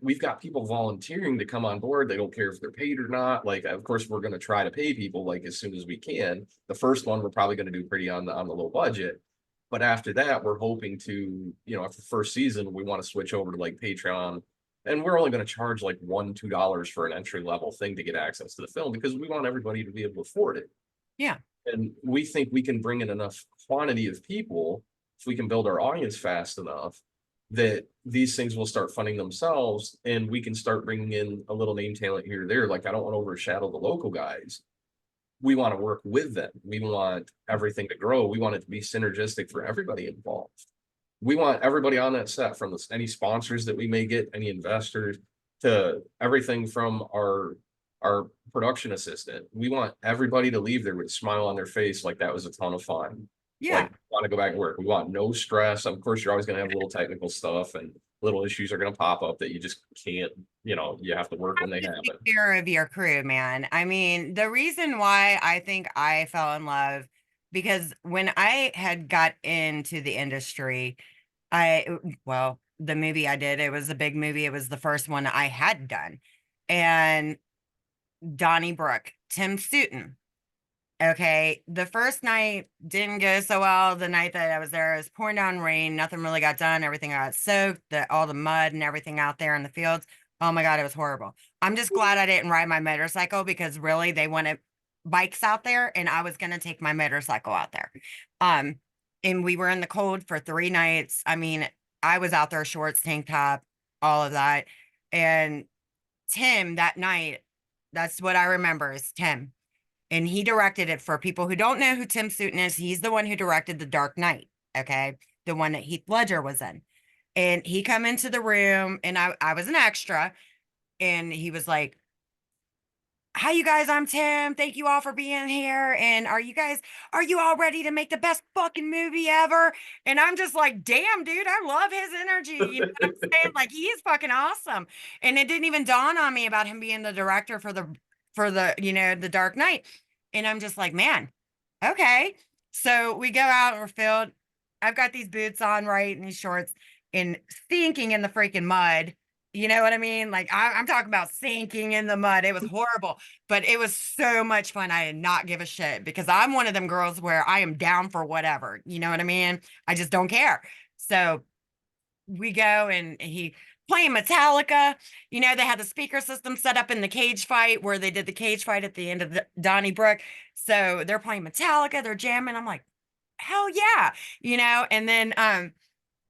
we've got people volunteering to come on board. They don't care if they're paid or not. Like, of course, we're going to try to pay people like as soon as we can. The first one we're probably going to do pretty on the low budget, but after that, we're hoping to, after the first season, we want to switch over to like Patreon, and we're only going to charge like $1, $2 for an entry level thing to get access to the film because we want everybody to be able to afford it. Yeah. And we think we can bring in enough quantity of people if we can build our audience fast enough that these things will start funding themselves and we can start bringing in a little name talent here or there. Like, I don't want to overshadow the local guys. We want to work with them. We want everything to grow. We want it to be synergistic for everybody involved. We want everybody on that set, from any sponsors that we may get, any investors, to everything from our production assistant. We want everybody to leave there with a smile on their face, like that was a ton of fun. Yeah. Like, want to go back and work. We want no stress. Of course, you're always going to have little technical stuff and little issues are going to pop up that you just can't, you have to work when they Take happen. care of your crew, man. I mean, the reason why I think I fell in love because when I had got into the industry, well, the movie I did, it was a big movie. It was the first one I had done. And Donnie Brooke, Tim Sutton. Okay, the first night didn't go so well. The night that I was there, it was pouring down rain. Nothing really got done. Everything got soaked. All the mud and everything out there in the fields. Oh my God, it was horrible. I'm just glad I didn't ride my motorcycle because really they wanted bikes out there, and I was gonna take my motorcycle out there. Um, and we were in the cold for 3 nights. I mean, I was out there, shorts, tank top, all of that. And Tim that night, that's what I remember is Tim, and he directed it. For people who don't know who Tim Sutton is, he's the one who directed The Dark Knight, okay? The one that Heath Ledger was in. And he come into the room, and I was an extra, and he was like, "Hi, you guys, I'm Tim. Thank you all for being here. And are you all ready to make the best fucking movie ever?" And I'm just like, damn, dude, I love his energy. You know what I'm saying? Like, he is fucking awesome. And it didn't even dawn on me about him being the director for the The Dark Knight. And I'm just like, man, okay. So we go out and we're filled. I've got these boots on, right, and these shorts, and stinking in the freaking mud. You know what I mean? Like I'm talking about sinking in the mud. It was horrible, but it was so much fun. I did not give a shit because I'm one of them girls where I am down for whatever. You know what I mean? I just don't care. So we go and he playing Metallica. You know, they had the speaker system set up in the cage fight where they did the cage fight at the end of the Donnybrook. So they're playing Metallica, they're jamming. I'm like, hell yeah, and then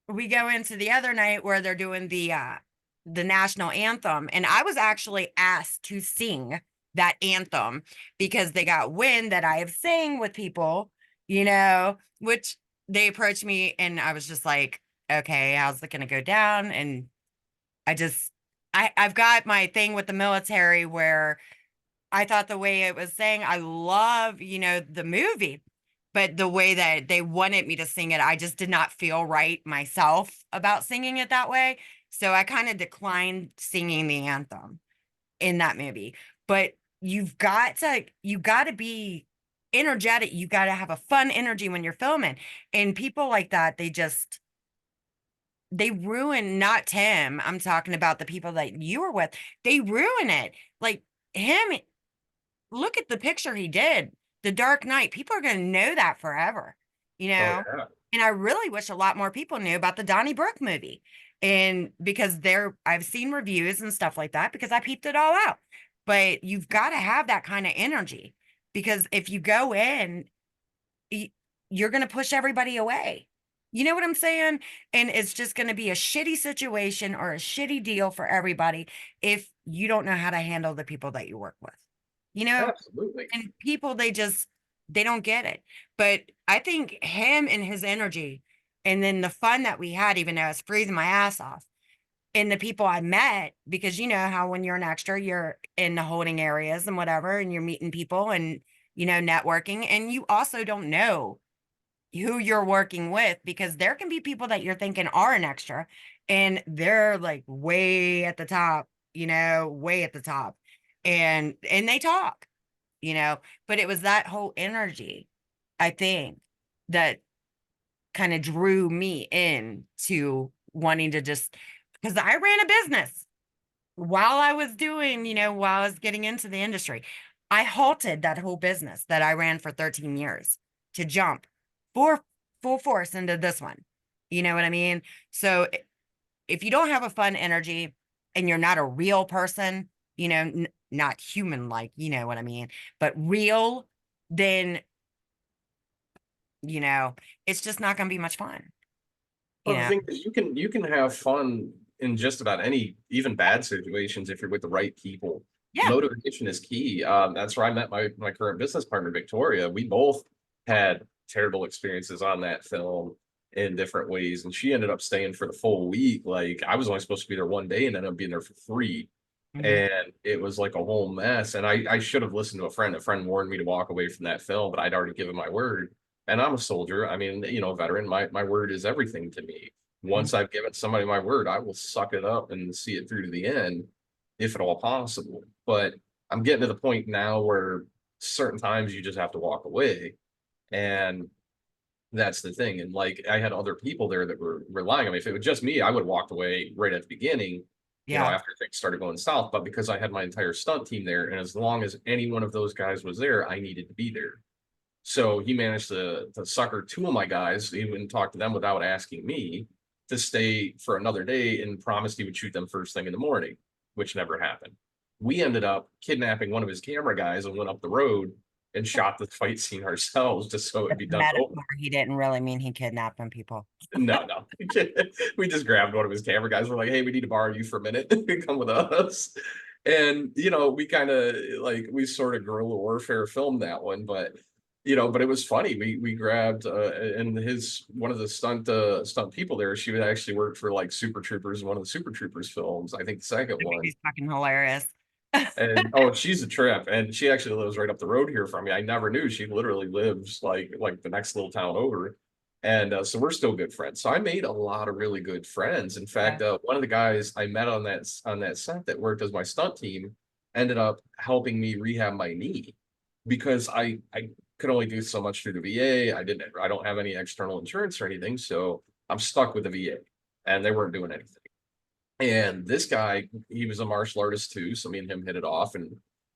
we go into the other night where they're doing the national anthem, and I was actually asked to sing that anthem because they got wind that I have sang with people, which they approached me and I was just like, okay, how's it gonna go down? And I just I've got my thing with the military where I thought the way it was saying, I love, the movie, but the way that they wanted me to sing it, I just did not feel right myself about singing it that way. So I kind of declined singing the anthem in that movie. But you got to be energetic. You got to have a fun energy when you're filming. And people like that, they ruin not Tim. I'm talking about the people that you were with. They ruin it. Like him, look at the picture he did, The Dark Knight. People are going to know that forever, you Oh know? yeah, And I really wish a lot more people knew about the Donnybrook movie. And because I've seen reviews and stuff like that because I peeped it all out. But you've got to have that kind of energy because if you go in, you're going to push everybody away. You know what I'm saying? And it's just going to be a shitty situation or a shitty deal for everybody if you don't know how to handle the people that you work with. You know, absolutely. and people they don't get it. But I think him and his energy and then the fun that we had, even though I was freezing my ass off, and the people I met, because you know how when you're an extra, you're in the holding areas and whatever, and you're meeting people and networking, and you also don't know who you're working with because there can be people that you're thinking are an extra and they're like way at the top, way at the top. And they talk, but it was that whole energy, I think, that kind of drew me in to wanting to just because I ran a business while I was doing, while I was getting into the industry. I halted that whole business that I ran for 13 years to jump for full force into this one. You know what I mean? So if you don't have a fun energy and you're not a real person, not human like, you know what I mean, but real, then, you know, it's just not going to be much fun, you Well, the know? thing is, you can have fun in just about any, even bad situations, if you're with the right people. Yeah. Motivation is key. That's where I met my current business partner, Victoria. We both had terrible experiences on that film in different ways, and she ended up staying for the full week. Like I was only supposed to be there one day, and ended up being there for 3. Hmm. And it was like a whole mess. And I should have listened to a friend. A friend warned me to walk away from that film, but I'd already given my word. And I'm a soldier. I mean, veteran. My word is everything to me. Once I've given somebody my word, I will suck it up and see it through to the end, if at all possible. But I'm getting to the point now where certain times you just have to walk away. And that's the thing. And like I had other people there that were relying on me. If it was just me, I would have walked away right at the beginning, Yeah. after things started going south. But because I had my entire stunt team there, and as long as any one of those guys was there, I needed to be there. So he managed to sucker 2 of my guys, even talk to them without asking me, to stay for another day and promised he would shoot them first thing in the morning, which never happened. We ended up kidnapping one of his camera guys and went up the road and shot the fight scene ourselves just so it'd That's be a done over. metaphor. He didn't really mean he kidnapping people. No, no. We just grabbed one of his camera guys. We're like, hey, we need to borrow you for a minute. Come with us. And, we kind of like, we sort of guerrilla warfare filmed that one, but it was funny. We grabbed and his one of the stunt people there. She would actually work for like Super Troopers, one of the Super Troopers films. I think the second one. He's fucking hilarious. And oh, she's a trip, and she actually lives right up the road here from me. I never knew she literally lives like the next little town over, and so we're still good friends. So I made a lot of really good friends. In Yeah. fact, one of the guys I met on that set that worked as my stunt team ended up helping me rehab my knee because I could only do so much through the VA. I don't have any external insurance or anything, so I'm stuck with the VA, and they weren't doing anything. And this guy, he was a martial artist too, so me and him hit it off, and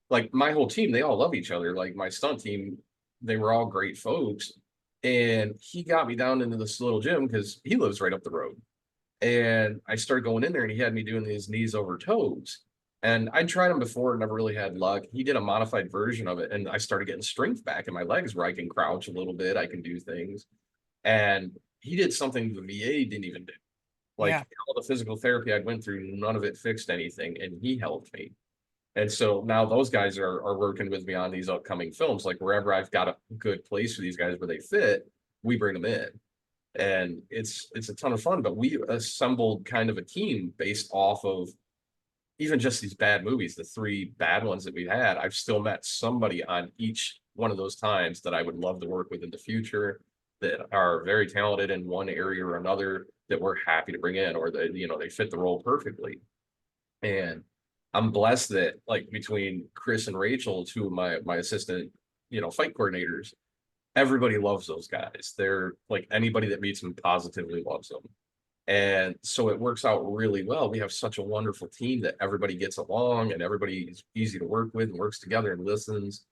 like my whole team, they all love each other. Like my stunt team, they were all great folks. And he got me down into this little gym because he lives right up the road. And I started going in there and he had me doing these knees over toes. And I'd tried them before, never really had luck. He did a modified version of it, and I started getting strength back in my legs where I can crouch a little bit, I can do things. And he did something the VA didn't even do. Yeah. Like all the physical therapy I went through, none of it fixed anything, and he helped me. And so now those guys are working with me on these upcoming films. Like wherever I've got a good place for these guys where they fit, we bring them in, and it's a ton of fun. But we assembled kind of a team based off of even just these bad movies, the three bad ones that we had. I've still met somebody on each one of those times that I would love to work with in the future, that are very talented in one area or another, that we're happy to bring in, or that, they fit the role perfectly. And I'm blessed that, like, between Chris and Rachel, two of my assistant, fight coordinators, everybody loves those guys. They're like, anybody that meets them positively loves them. And so it works out really well. We have such a wonderful team that everybody gets along and everybody is easy to work with and works together and listens.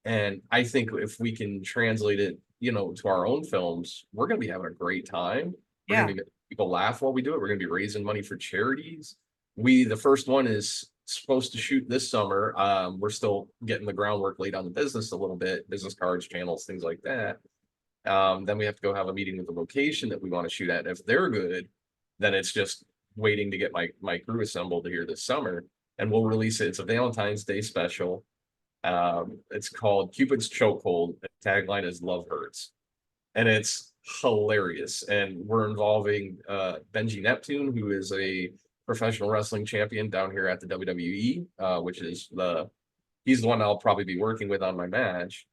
And I think if we can translate it, to our own films, we're going to be having a great time. We're going Yeah. to be making people laugh while we do it. We're going to be raising money for charities. The first one is supposed to shoot this summer. We're still getting the groundwork laid on the business a little bit, business cards, channels, things like that. Then we have to go have a meeting with the location that we want to shoot at. And if they're good, then it's just waiting to get my crew assembled here this summer, and we'll release it. It's a Valentine's Day special. It's called Cupid's Chokehold. The tagline is "Love Hurts," and it's hilarious. And we're involving Benji Neptune, who is a professional wrestling champion down here at the WWE, which is he's the one I'll probably be working with on my match.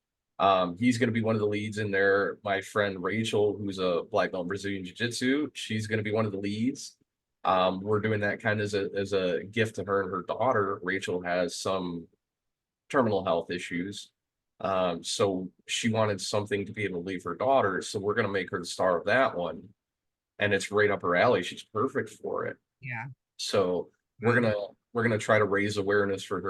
He's going to be one of the leads in there. My friend Rachel, who's a black belt in Brazilian Jiu Jitsu, she's going to be one of the leads. We're doing that kind of as a gift to her and her daughter. Rachel has some terminal health issues. So she wanted something to be able to leave her daughter. So we're going to make her the star of that one. And it's right up her alley. She's perfect for it. Yeah. So we're Wow. gonna we're gonna try to raise awareness for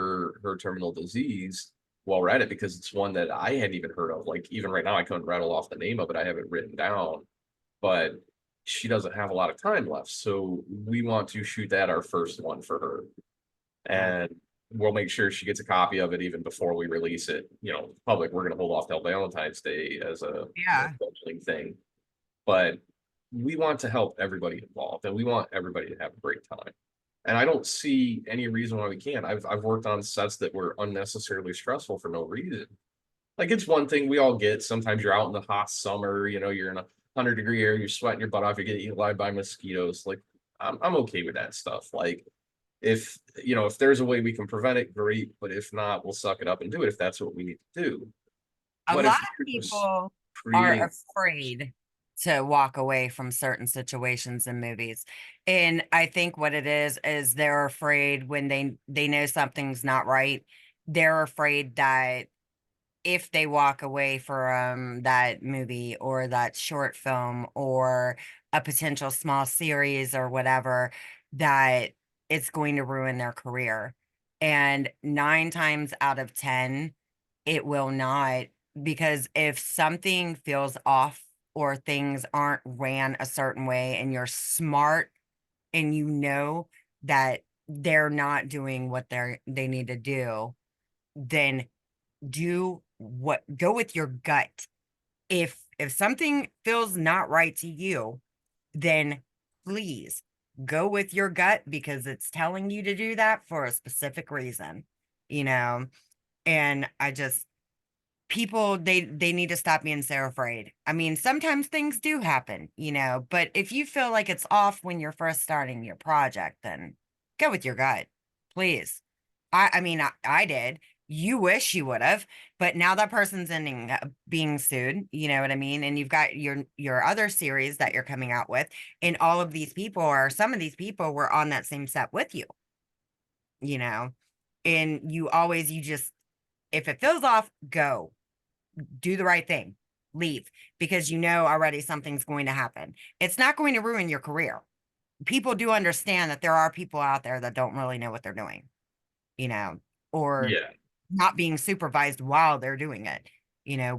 her terminal disease while we're at it, because it's one that I hadn't even heard of. Like even right now, I couldn't rattle off the name of it. I have it written down, but she doesn't have a lot of time left. So we want to shoot that our first one for her, Yeah. and we'll make sure she gets a copy of it even before we release it. Public. We're gonna hold off till Valentine's Day as a Yeah. scheduling thing, but we want to help everybody involved, and we want everybody to have a great time. And I don't see any reason why we can't. I've worked on sets that were unnecessarily stressful for no reason. Like it's one thing we all get. Sometimes you're out in the hot summer, you're in 100-degree air, you're sweating your butt off, you're getting eaten alive by mosquitoes. Like I'm okay with that stuff. Like if there's a way we can prevent it, great. But if not, we'll suck it up and do it if that's what we need to do. A But lot if of you're just people are creating, afraid to walk away from certain situations in movies. And I think what it is they're afraid when they know something's not right. They're afraid that if they walk away from that movie or that short film or a potential small series or whatever, that it's going to ruin their career. And 9 times out of 10, it will not, because if something feels off or things aren't ran a certain way and you're smart and you know that they're not doing what they need to do, then go with your gut. If something feels not right to you, then please go with your gut because it's telling you to do that for a specific reason, you know. And I just people they need to stop being so afraid. I mean, sometimes things do happen, but if you feel like it's off when you're first starting your project, then go with your gut. Please. I mean, I did. You wish you would have, but now that person's ending up being sued, you know what I mean? And you've got your other series that you're coming out with, and all of these people, or some of these people, were on that same set with you, you know. And you just, if it feels off, go. do the right thing, leave, because you know already something's going to happen. It's not going to ruin your career. People do understand that there are people out there that don't really know what they're doing, you know, or Yeah. not being supervised while they're doing it,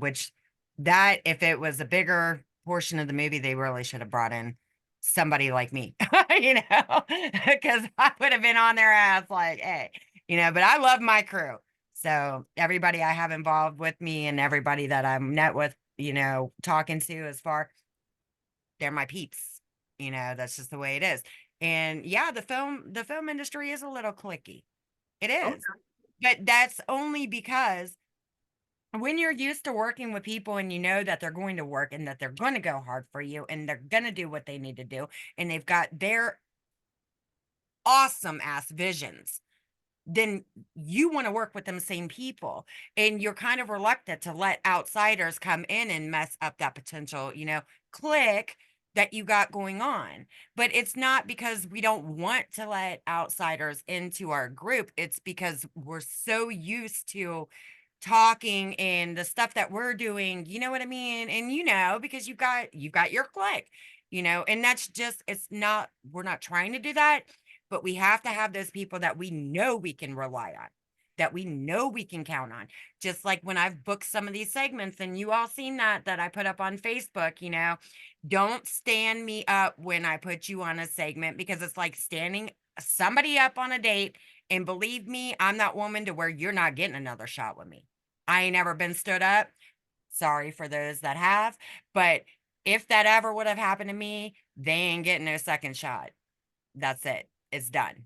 which that if it was a bigger portion of the movie, they really should have brought in somebody like me, because I would have been on their ass like, hey, but I love my crew. So everybody I have involved with me and everybody that I'm met with, talking to as far, they're my peeps. That's just the way it is. And yeah, the film industry is a little clicky. It is. Okay. But that's only because when you're used to working with people and you know that they're going to work and that they're going to go hard for you and they're going to do what they need to do and they've got their awesome ass visions, then you want to work with them same people, and you're kind of reluctant to let outsiders come in and mess up that potential, click that you got going on. But it's not because we don't want to let outsiders into our group. It's because we're so used to talking and the stuff that we're doing, you know what I mean? And because you've got your click, and that's just, it's not, we're not trying to do that, but we have to have those people that we know we can rely on, that we know we can count on. Just like when I've booked some of these segments and you all seen that I put up on Facebook, don't stand me up when I put you on a segment, because it's like standing somebody up on a date. And believe me, I'm that woman to where you're not getting another shot with me. I ain't ever been stood up. Sorry for those that have, but if that ever would have happened to me, they ain't getting no second shot. That's it. It's done.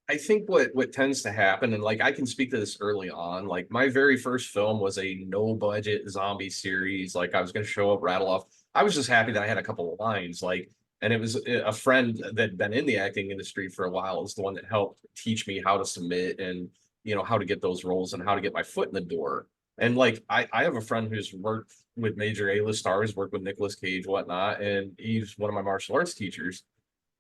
I think what tends to happen, and like I can speak to this early on, like my very first film was a no budget zombie series. Like I was going to show up, rattle off. I was just happy that I had a couple of lines. Like, and it was a friend that had been in the acting industry for a while is the one that helped teach me how to submit and how to get those roles and how to get my foot in the door. And like I have a friend who's worked with major A-list stars, worked with Nicolas Cage, whatnot, and he's one of my martial arts teachers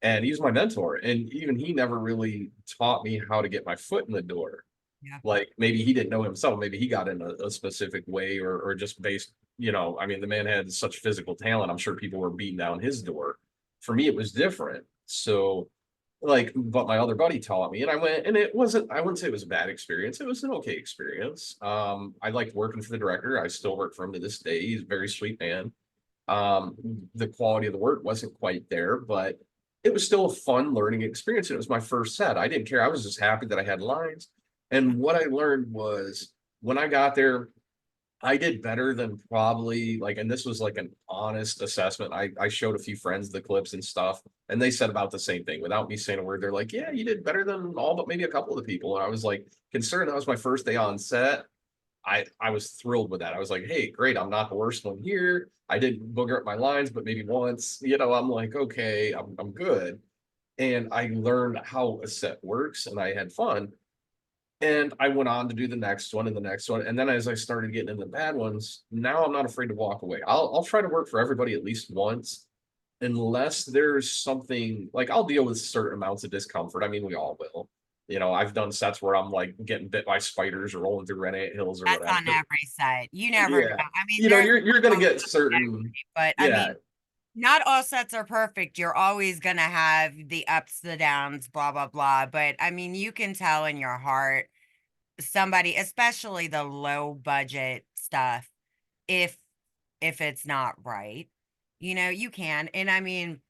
and he's my mentor. And even he never really taught me how to get my foot in the door. Yeah. Like maybe he didn't know himself, maybe he got in a specific way or just based, I mean, the man had such physical talent. I'm sure people were beating down his door. For me, it was different. So like, but my other buddy taught me, and I went, and it wasn't, I wouldn't say it was a bad experience. It was an okay experience. I liked working for the director. I still work for him to this day. He's a very sweet man. Um, the quality of the work wasn't quite there, but it was still a fun learning experience. And it was my first set. I didn't care. I was just happy that I had lines. And what I learned was when I got there, I did better than probably like, and this was like an honest assessment. I showed a few friends the clips and stuff, and they said about the same thing without me saying a word. They're like, yeah, you did better than all but maybe a couple of the people. And I was like, considering that was my first day on set, I was thrilled with that. I was like, hey, great, I'm not the worst one here. I didn't booger up my lines, but maybe once, I'm like, okay, I'm good. And I learned how a set works and I had fun. And I went on to do the next one and the next one. And then as I started getting in the bad ones, now I'm not afraid to walk away. I'll try to work for everybody at least once, unless there's something like I'll deal with certain amounts of discomfort. I mean, we all will. I've done sets where I'm like getting bit by spiders or rolling through red ant hills or That's whatever. on every side. You never know. Yeah. I mean, there's You're gonna all get stuff on certain, everybody, but I yeah, mean, not all sets are perfect. You're always gonna have the ups, the downs, blah, blah, blah. But I mean, you can tell in your heart somebody, especially the low budget stuff, if it's not right. You can. And I mean,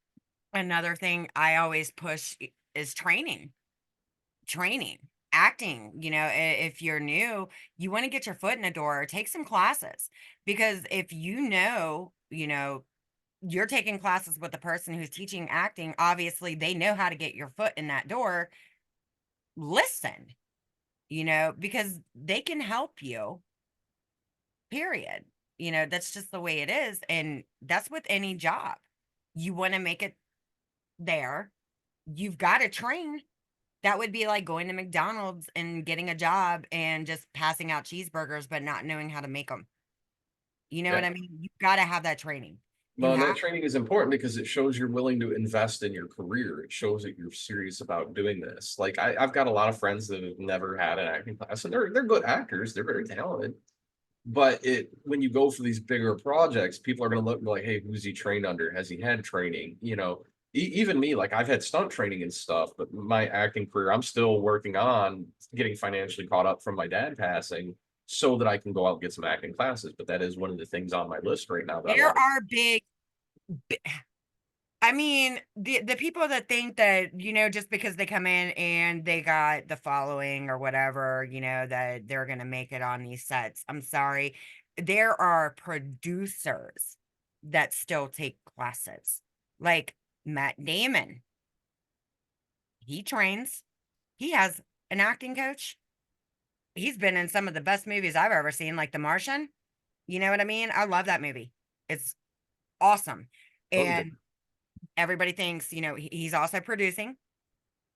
another thing I always push is training, acting. If you're new, you want to get your foot in the door, take some classes, because if you're taking classes with the person who's teaching acting, obviously they know how to get your foot in that door. Listen, because they can help you, period. That's just the way it is. And that's with any job. You want to make it there, you've got to train. That would be like going to McDonald's and getting a job and just passing out cheeseburgers, but not knowing how to make them. You know yeah. what I mean? You've got to have that training. You Well, and that have, training is important because it shows you're willing to invest in your career. It shows that you're serious about doing this. Like I've got a lot of friends that have never had an acting class, and they're good actors. They're very talented, But when you go for these bigger projects, people are going to look like, hey, who's he trained under? Has he had training? Even me, like I've had stunt training and stuff, but my acting career, I'm still working on getting financially caught up from my dad passing so that I can go out and get some acting classes. But that is one of the things on my list right now that I There want to. are I mean, the people that think that, just because they come in and they got the following or whatever, that they're going to make it on these sets. I'm sorry. There are producers that still take classes. Like Matt Damon, he trains. He has an acting coach. He's been in some of the best movies I've ever seen, like The Martian. You know what I mean? I love that movie. It's awesome. Oh, yeah. And everybody thinks, he's also producing.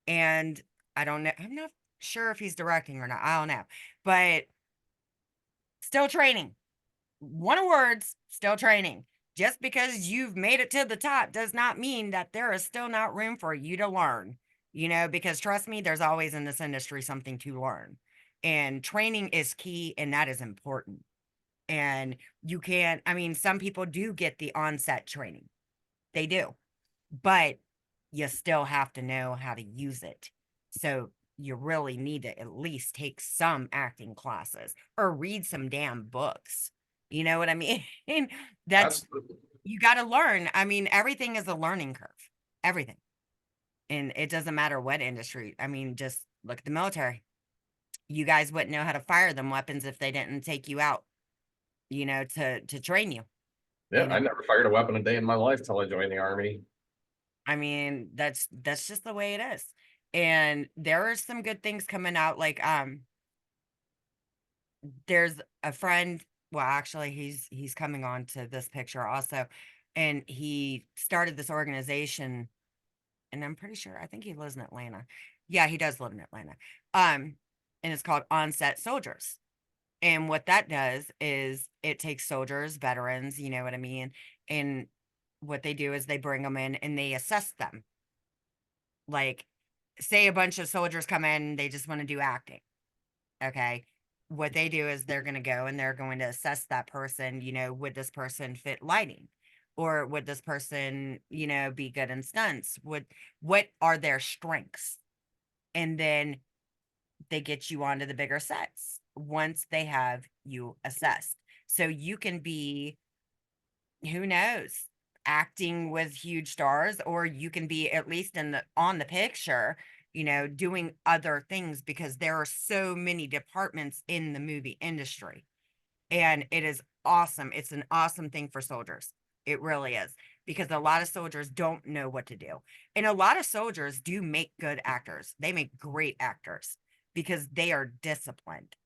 And I don't know, I'm not sure if he's directing or not. I don't know. But still training. One of words, still training. Just because you've made it to the top does not mean that there is still not room for you to learn, because trust me, there's always in this industry something to learn. And training is key and that is important. And you can't, I mean, some people do get the onset training. They do, but you still have to know how to use it. So you really need to at least take some acting classes or read some damn books. You know what I mean? That's, That's you got to learn. I mean, everything is a learning curve, everything. And it doesn't matter what industry. I mean, just look at the military. You guys wouldn't know how to fire them weapons if they didn't take you out, to train you, yeah. you know? I never fired a weapon a day in my life till I joined the army. I mean, that's just the way it is. And there are some good things coming out. Like, there's a friend, well, actually, he's coming on to this picture also, and he started this organization, and I'm pretty sure I think he lives in Atlanta. Yeah, he does live in Atlanta. Um, and it's called Onset Soldiers. And what that does is it takes soldiers, veterans, you know what I mean? And what they do is they bring them in and they assess them. Like, say a bunch of soldiers come in, they just want to do acting. Okay. What they do is they're going to go and they're going to assess that person, would this person fit lighting? Or would this person, be good in stunts? What are their strengths? And then they get you onto the bigger sets once they have you assessed. So you can be, who knows, acting with huge stars, or you can be at least in the on the picture, doing other things, because there are so many departments in the movie industry. And it is awesome. It's an awesome thing for soldiers. It really is, because a lot of soldiers don't know what to do. And a lot of soldiers do make good actors. They make great actors because they are disciplined.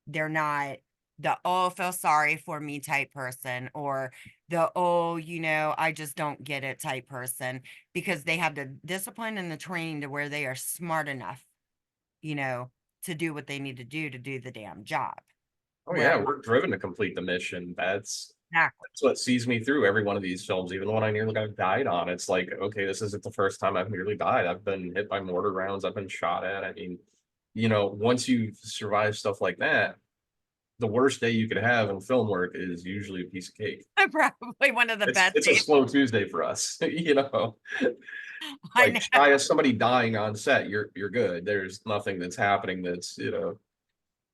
They're not the, oh, feel sorry for me type person, or the, oh, I just don't get it type person, because they have the discipline and the training to where they are smart enough, you know, to do what they need to do the damn job. Oh Where yeah, we're driven to complete the mission. exactly. That's what sees me through every one of these films, even the one I nearly got died on. It's like, okay, this isn't the first time I've nearly died. I've been hit by mortar rounds, I've been shot at. I mean, once you survive stuff like that, the worst day you could have in film work is usually a piece of cake. Probably one of the It's best it's a days. slow Tuesday for us, I like know. shy of somebody dying on set, you're good. There's nothing that's happening that's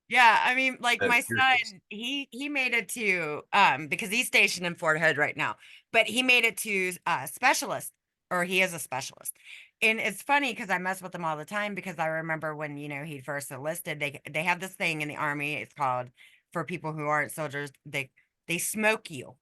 Yeah, I mean, like that my serious. son, he made it to because he's stationed in Fort Hood right now, but he made it to specialist, or he is a specialist. And it's funny because I mess with him all the time, because I remember when, he first enlisted, they have this thing in the army, it's called, for people who aren't soldiers, they smoke you.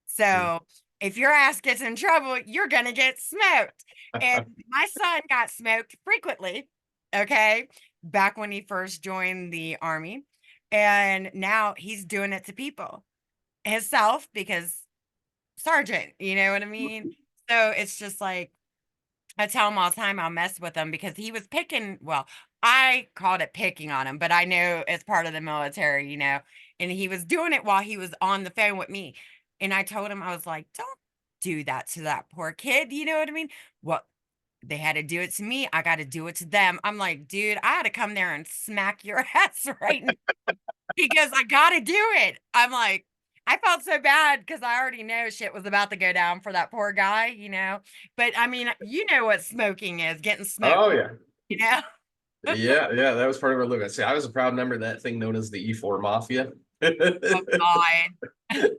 So if your ass gets in trouble, you're gonna get smoked. And my son got smoked frequently, okay, back when he first joined the army. And now he's doing it to people himself, because sergeant, you know what I mean? So it's just like, I tell him all the time I'll mess with him, because he was picking, well, I called it picking on him, but I know it's part of the military, and he was doing it while he was on the phone with me. And I told him, I was like, don't do that to that poor kid. You know what I mean? Well, they had to do it to me. I got to do it to them. I'm like, dude, I had to come there and smack your ass right now. Because I gotta do it. I'm like, I felt so bad because I already know shit was about to go down for that poor guy, But I mean, you know what smoking is, getting smoked, Oh yeah. you know? Yeah, that was part of our living. See, I was a proud member of that thing known as the E4 Mafia. Oh God.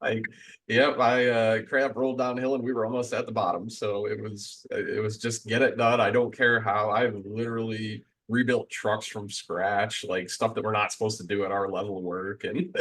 Like, yep, I crap rolled downhill and we were almost at the bottom. So it was just get it done. I don't care how. I've literally rebuilt trucks from scratch, like stuff that we're not supposed to do at our level of work. And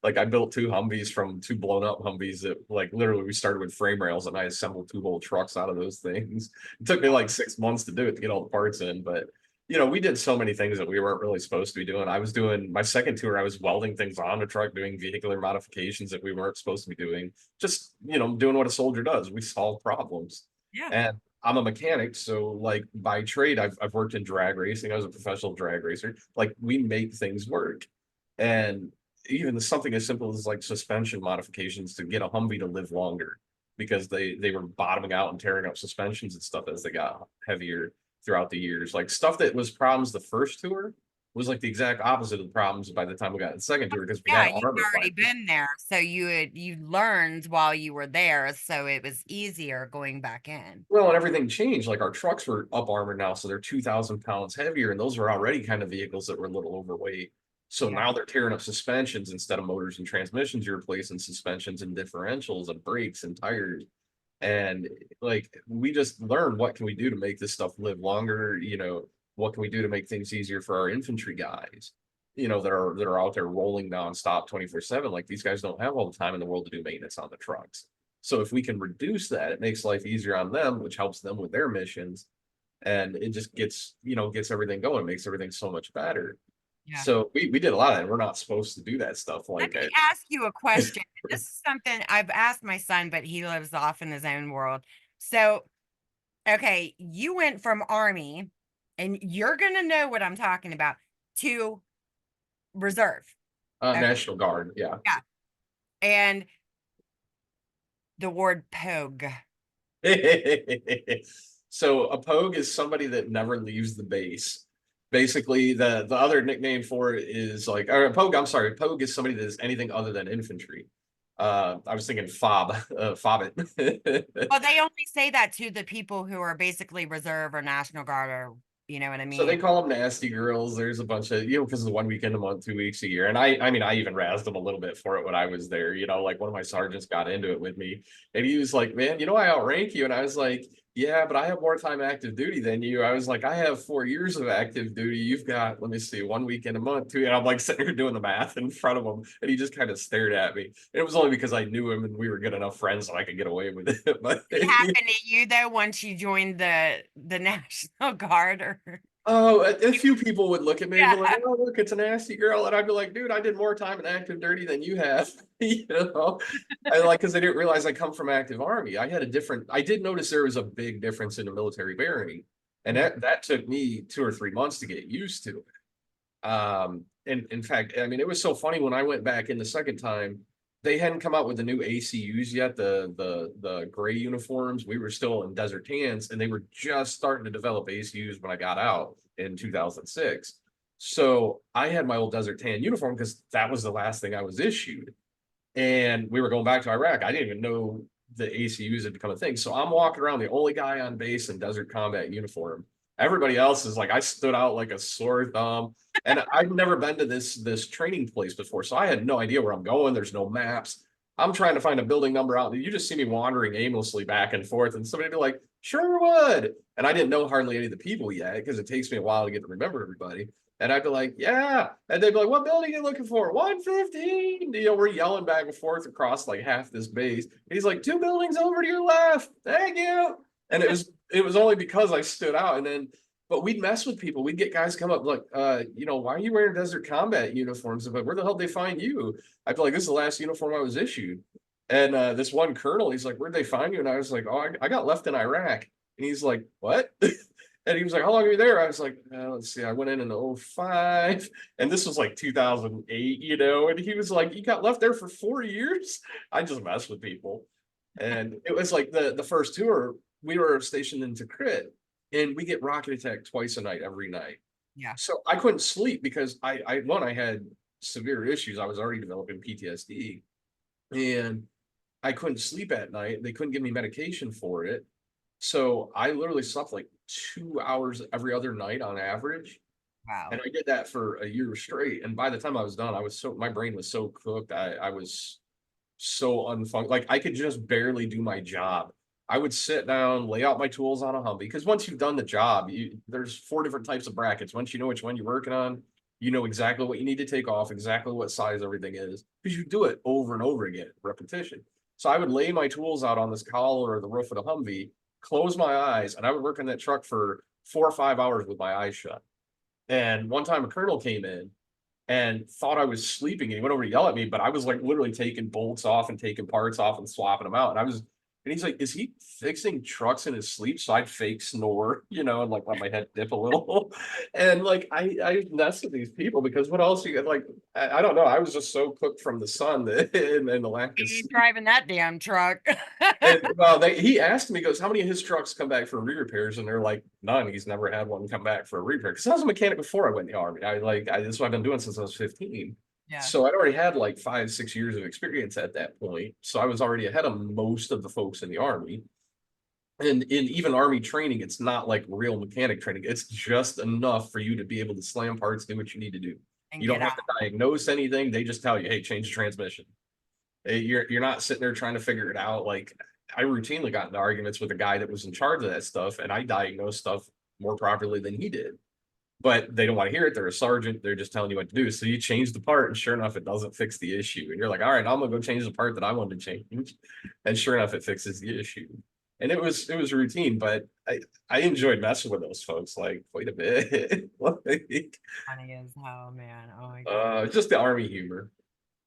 like I built two Humvees from two blown up Humvees that like literally we started with frame rails and I assembled two whole trucks out of those things. It took me like 6 months to do it to get all the parts in, but we did so many things that we weren't really supposed to be doing. I was doing my second tour, I was welding things on the truck, doing vehicular modifications that we weren't supposed to be doing. Just, doing what a soldier does. We solve problems. Yeah. And I'm a mechanic, so like by trade, I've worked in drag racing. I was a professional drag racer. Like we make things work. And even something as simple as like suspension modifications to get a Humvee to live longer because they were bottoming out and tearing up suspensions and stuff as they got heavier throughout the years. Like stuff that was problems the first tour was like the exact opposite of the problems by the time we got in the second tour because we Yeah, had you've armor already finally. been there. So you learned while you were there, so it was easier going back in. Well, and everything changed. Like our trucks were up armored now, so they're 2,000 pounds heavier, and those were already kind of vehicles that were a little overweight. So Yeah. now they're tearing up suspensions instead of motors and transmissions. You're replacing suspensions and differentials and brakes and tires. And like we just learned what can we do to make this stuff live longer, what can we do to make things easier for our infantry guys, that are out there rolling nonstop 24/7. Like these guys don't have all the time in the world to do maintenance on the trucks. So if we can reduce that, it makes life easier on them, which helps them with their missions. And it just gets everything going, makes everything so much better. Yeah. So we did a lot of it. We're not supposed to do that stuff. Let Like me ask you a question. This is something I've asked my son, but he lives off in his own world. So, okay, you went from army, and you're gonna know what I'm talking about, to reserve. Okay, National Guard, yeah. yeah. And the word pogue. So a pogue is somebody that never leaves the base. Basically, the other nickname for it is like, or a pogue. I'm sorry, pogue is somebody that is anything other than infantry. I was thinking fob, fobbit. Well, they only say that to the people who are basically reserve or National Guard, or you know what I So they mean? call them nasty girls. There's a bunch of, because of the 1 weekend a month, 2 weeks a year. And I mean, I even razzed them a little bit for it when I was there. Like one of my sergeants got into it with me and he was like, man, I outrank you. And I was like, yeah, but I have more time active duty than you. I was like, I have 4 years of active duty. You've got, let me see, 1 weekend a month too. And I'm like sitting here doing the math in front of him. And he just kind of stared at me. And it was only because I knew him and we were good enough friends so I could get away with it. But It happened to you though once you joined the National Guard, or oh, a few people would look at me and be like, yeah. "Oh, look, it's a nasty girl," and I'd be like, "Dude, I did more time in active duty than you have." I like because I didn't realize I come from active army. I did notice there was a big difference in the military bearing, and Mhm. that took me 2 or 3 months to get used to. And in fact, I mean, it was so funny when I went back in the second time, they hadn't come out with the new ACUs yet, the gray uniforms. We were still in desert tans, and they were just starting to develop ACUs when I got out in 2006. So I had my old desert tan uniform because that was the last thing I was issued. And we were going back to Iraq. I didn't even know the ACUs had become a thing. So I'm walking around the only guy on base in desert combat uniform. Everybody else is like, I stood out like a sore thumb. And I've never been to this training place before. So I had no idea where I'm going. There's no maps. I'm trying to find a building number out. You just see me wandering aimlessly back and forth. And somebody be like, Sherwood. And I didn't know hardly any of the people yet because it takes me a while to get to remember everybody. And I'd be like, yeah. And they'd be like, what building are you looking for? 115. We're yelling back and forth across like half this base. And he's like, two buildings over to your left. Thank you. And it was only because I stood out. And then, but we'd mess with people. We'd get guys come up like, why are you wearing desert combat uniforms? I'm like, where the hell did they find you? I feel like this is the last uniform I was issued. And this one colonel, he's like, where'd they find you? And I was like, oh, I got left in Iraq. And he's like, what? And he was like, how long are you there? I was like, let's see, I went in 05. And this was like 2008, and he was like, you got left there for 4 years? I just mess with people. And it was like the first tour, we were stationed in Tikrit, and we get rocket attacked twice a night, every night. Yeah. So I couldn't sleep because I had severe issues. I was already developing PTSD, and I couldn't sleep at night. They couldn't give me medication for it. So I literally slept like 2 hours every other night on average. And Wow. I did that for a year straight. And by the time I was done, my brain was so cooked. I was so unfun. Like I could just barely do my job. I would sit down, lay out my tools on a Humvee because once you've done the job, there's four different types of brackets. Once you know which one you're working on, you know exactly what you need to take off, exactly what size everything is because you do it over and over again, repetition. So I would lay my tools out on this collar or the roof of the Humvee, close my eyes, and I would work on that truck for 4 or 5 hours with my eyes shut. And one time a colonel came in and thought I was sleeping, and he went over to yell at me, but I was like literally taking bolts off and taking parts off and swapping them out. And he's like, "Is he fixing trucks in his sleep?" So I'd fake snore, and like let my head dip a little. And like I mess with these people because what else you get? Like I don't know. I was just so cooked from the sun that, and the lack of Ain't sleep. driving that damn truck. And well, he asked me, he goes, "How many of his trucks come back for re-repairs?" And they're like, "None. He's never had one come back for a repair." Because I was a mechanic before I went in the army. This is what I've been doing since I was 15. Yeah. So I'd already had like 5, 6 years of experience at that point. So I was already ahead of most of the folks in the army. And in even army training, it's not like real mechanic training. It's just enough for you to be able to slam parts, do what you need to do. And You get don't out. have to diagnose anything. They just tell you, "Hey, change the transmission." You're not sitting there trying to figure it out. Like I routinely got into arguments with a guy that was in charge of that stuff, and I diagnosed stuff more properly than he did. But they don't want to hear it. They're a sergeant. They're just telling you what to do. So you change the part, and sure enough, it doesn't fix the issue. And you're like, "All right, I'm gonna go change the part that I wanted to change," and sure enough, it fixes the issue. And it was routine, but I enjoyed messing with those folks like quite a bit. Like, Funny as hell, man. Oh my God. just the army humor.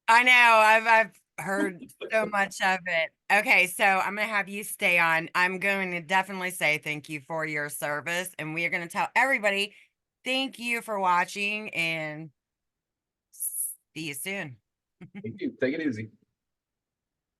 I know. I've heard so much of it. Okay, so I'm gonna have you stay on. I'm going to definitely say thank you for your service, and we are gonna tell everybody thank you for watching and see you soon. Thank you. Take it easy.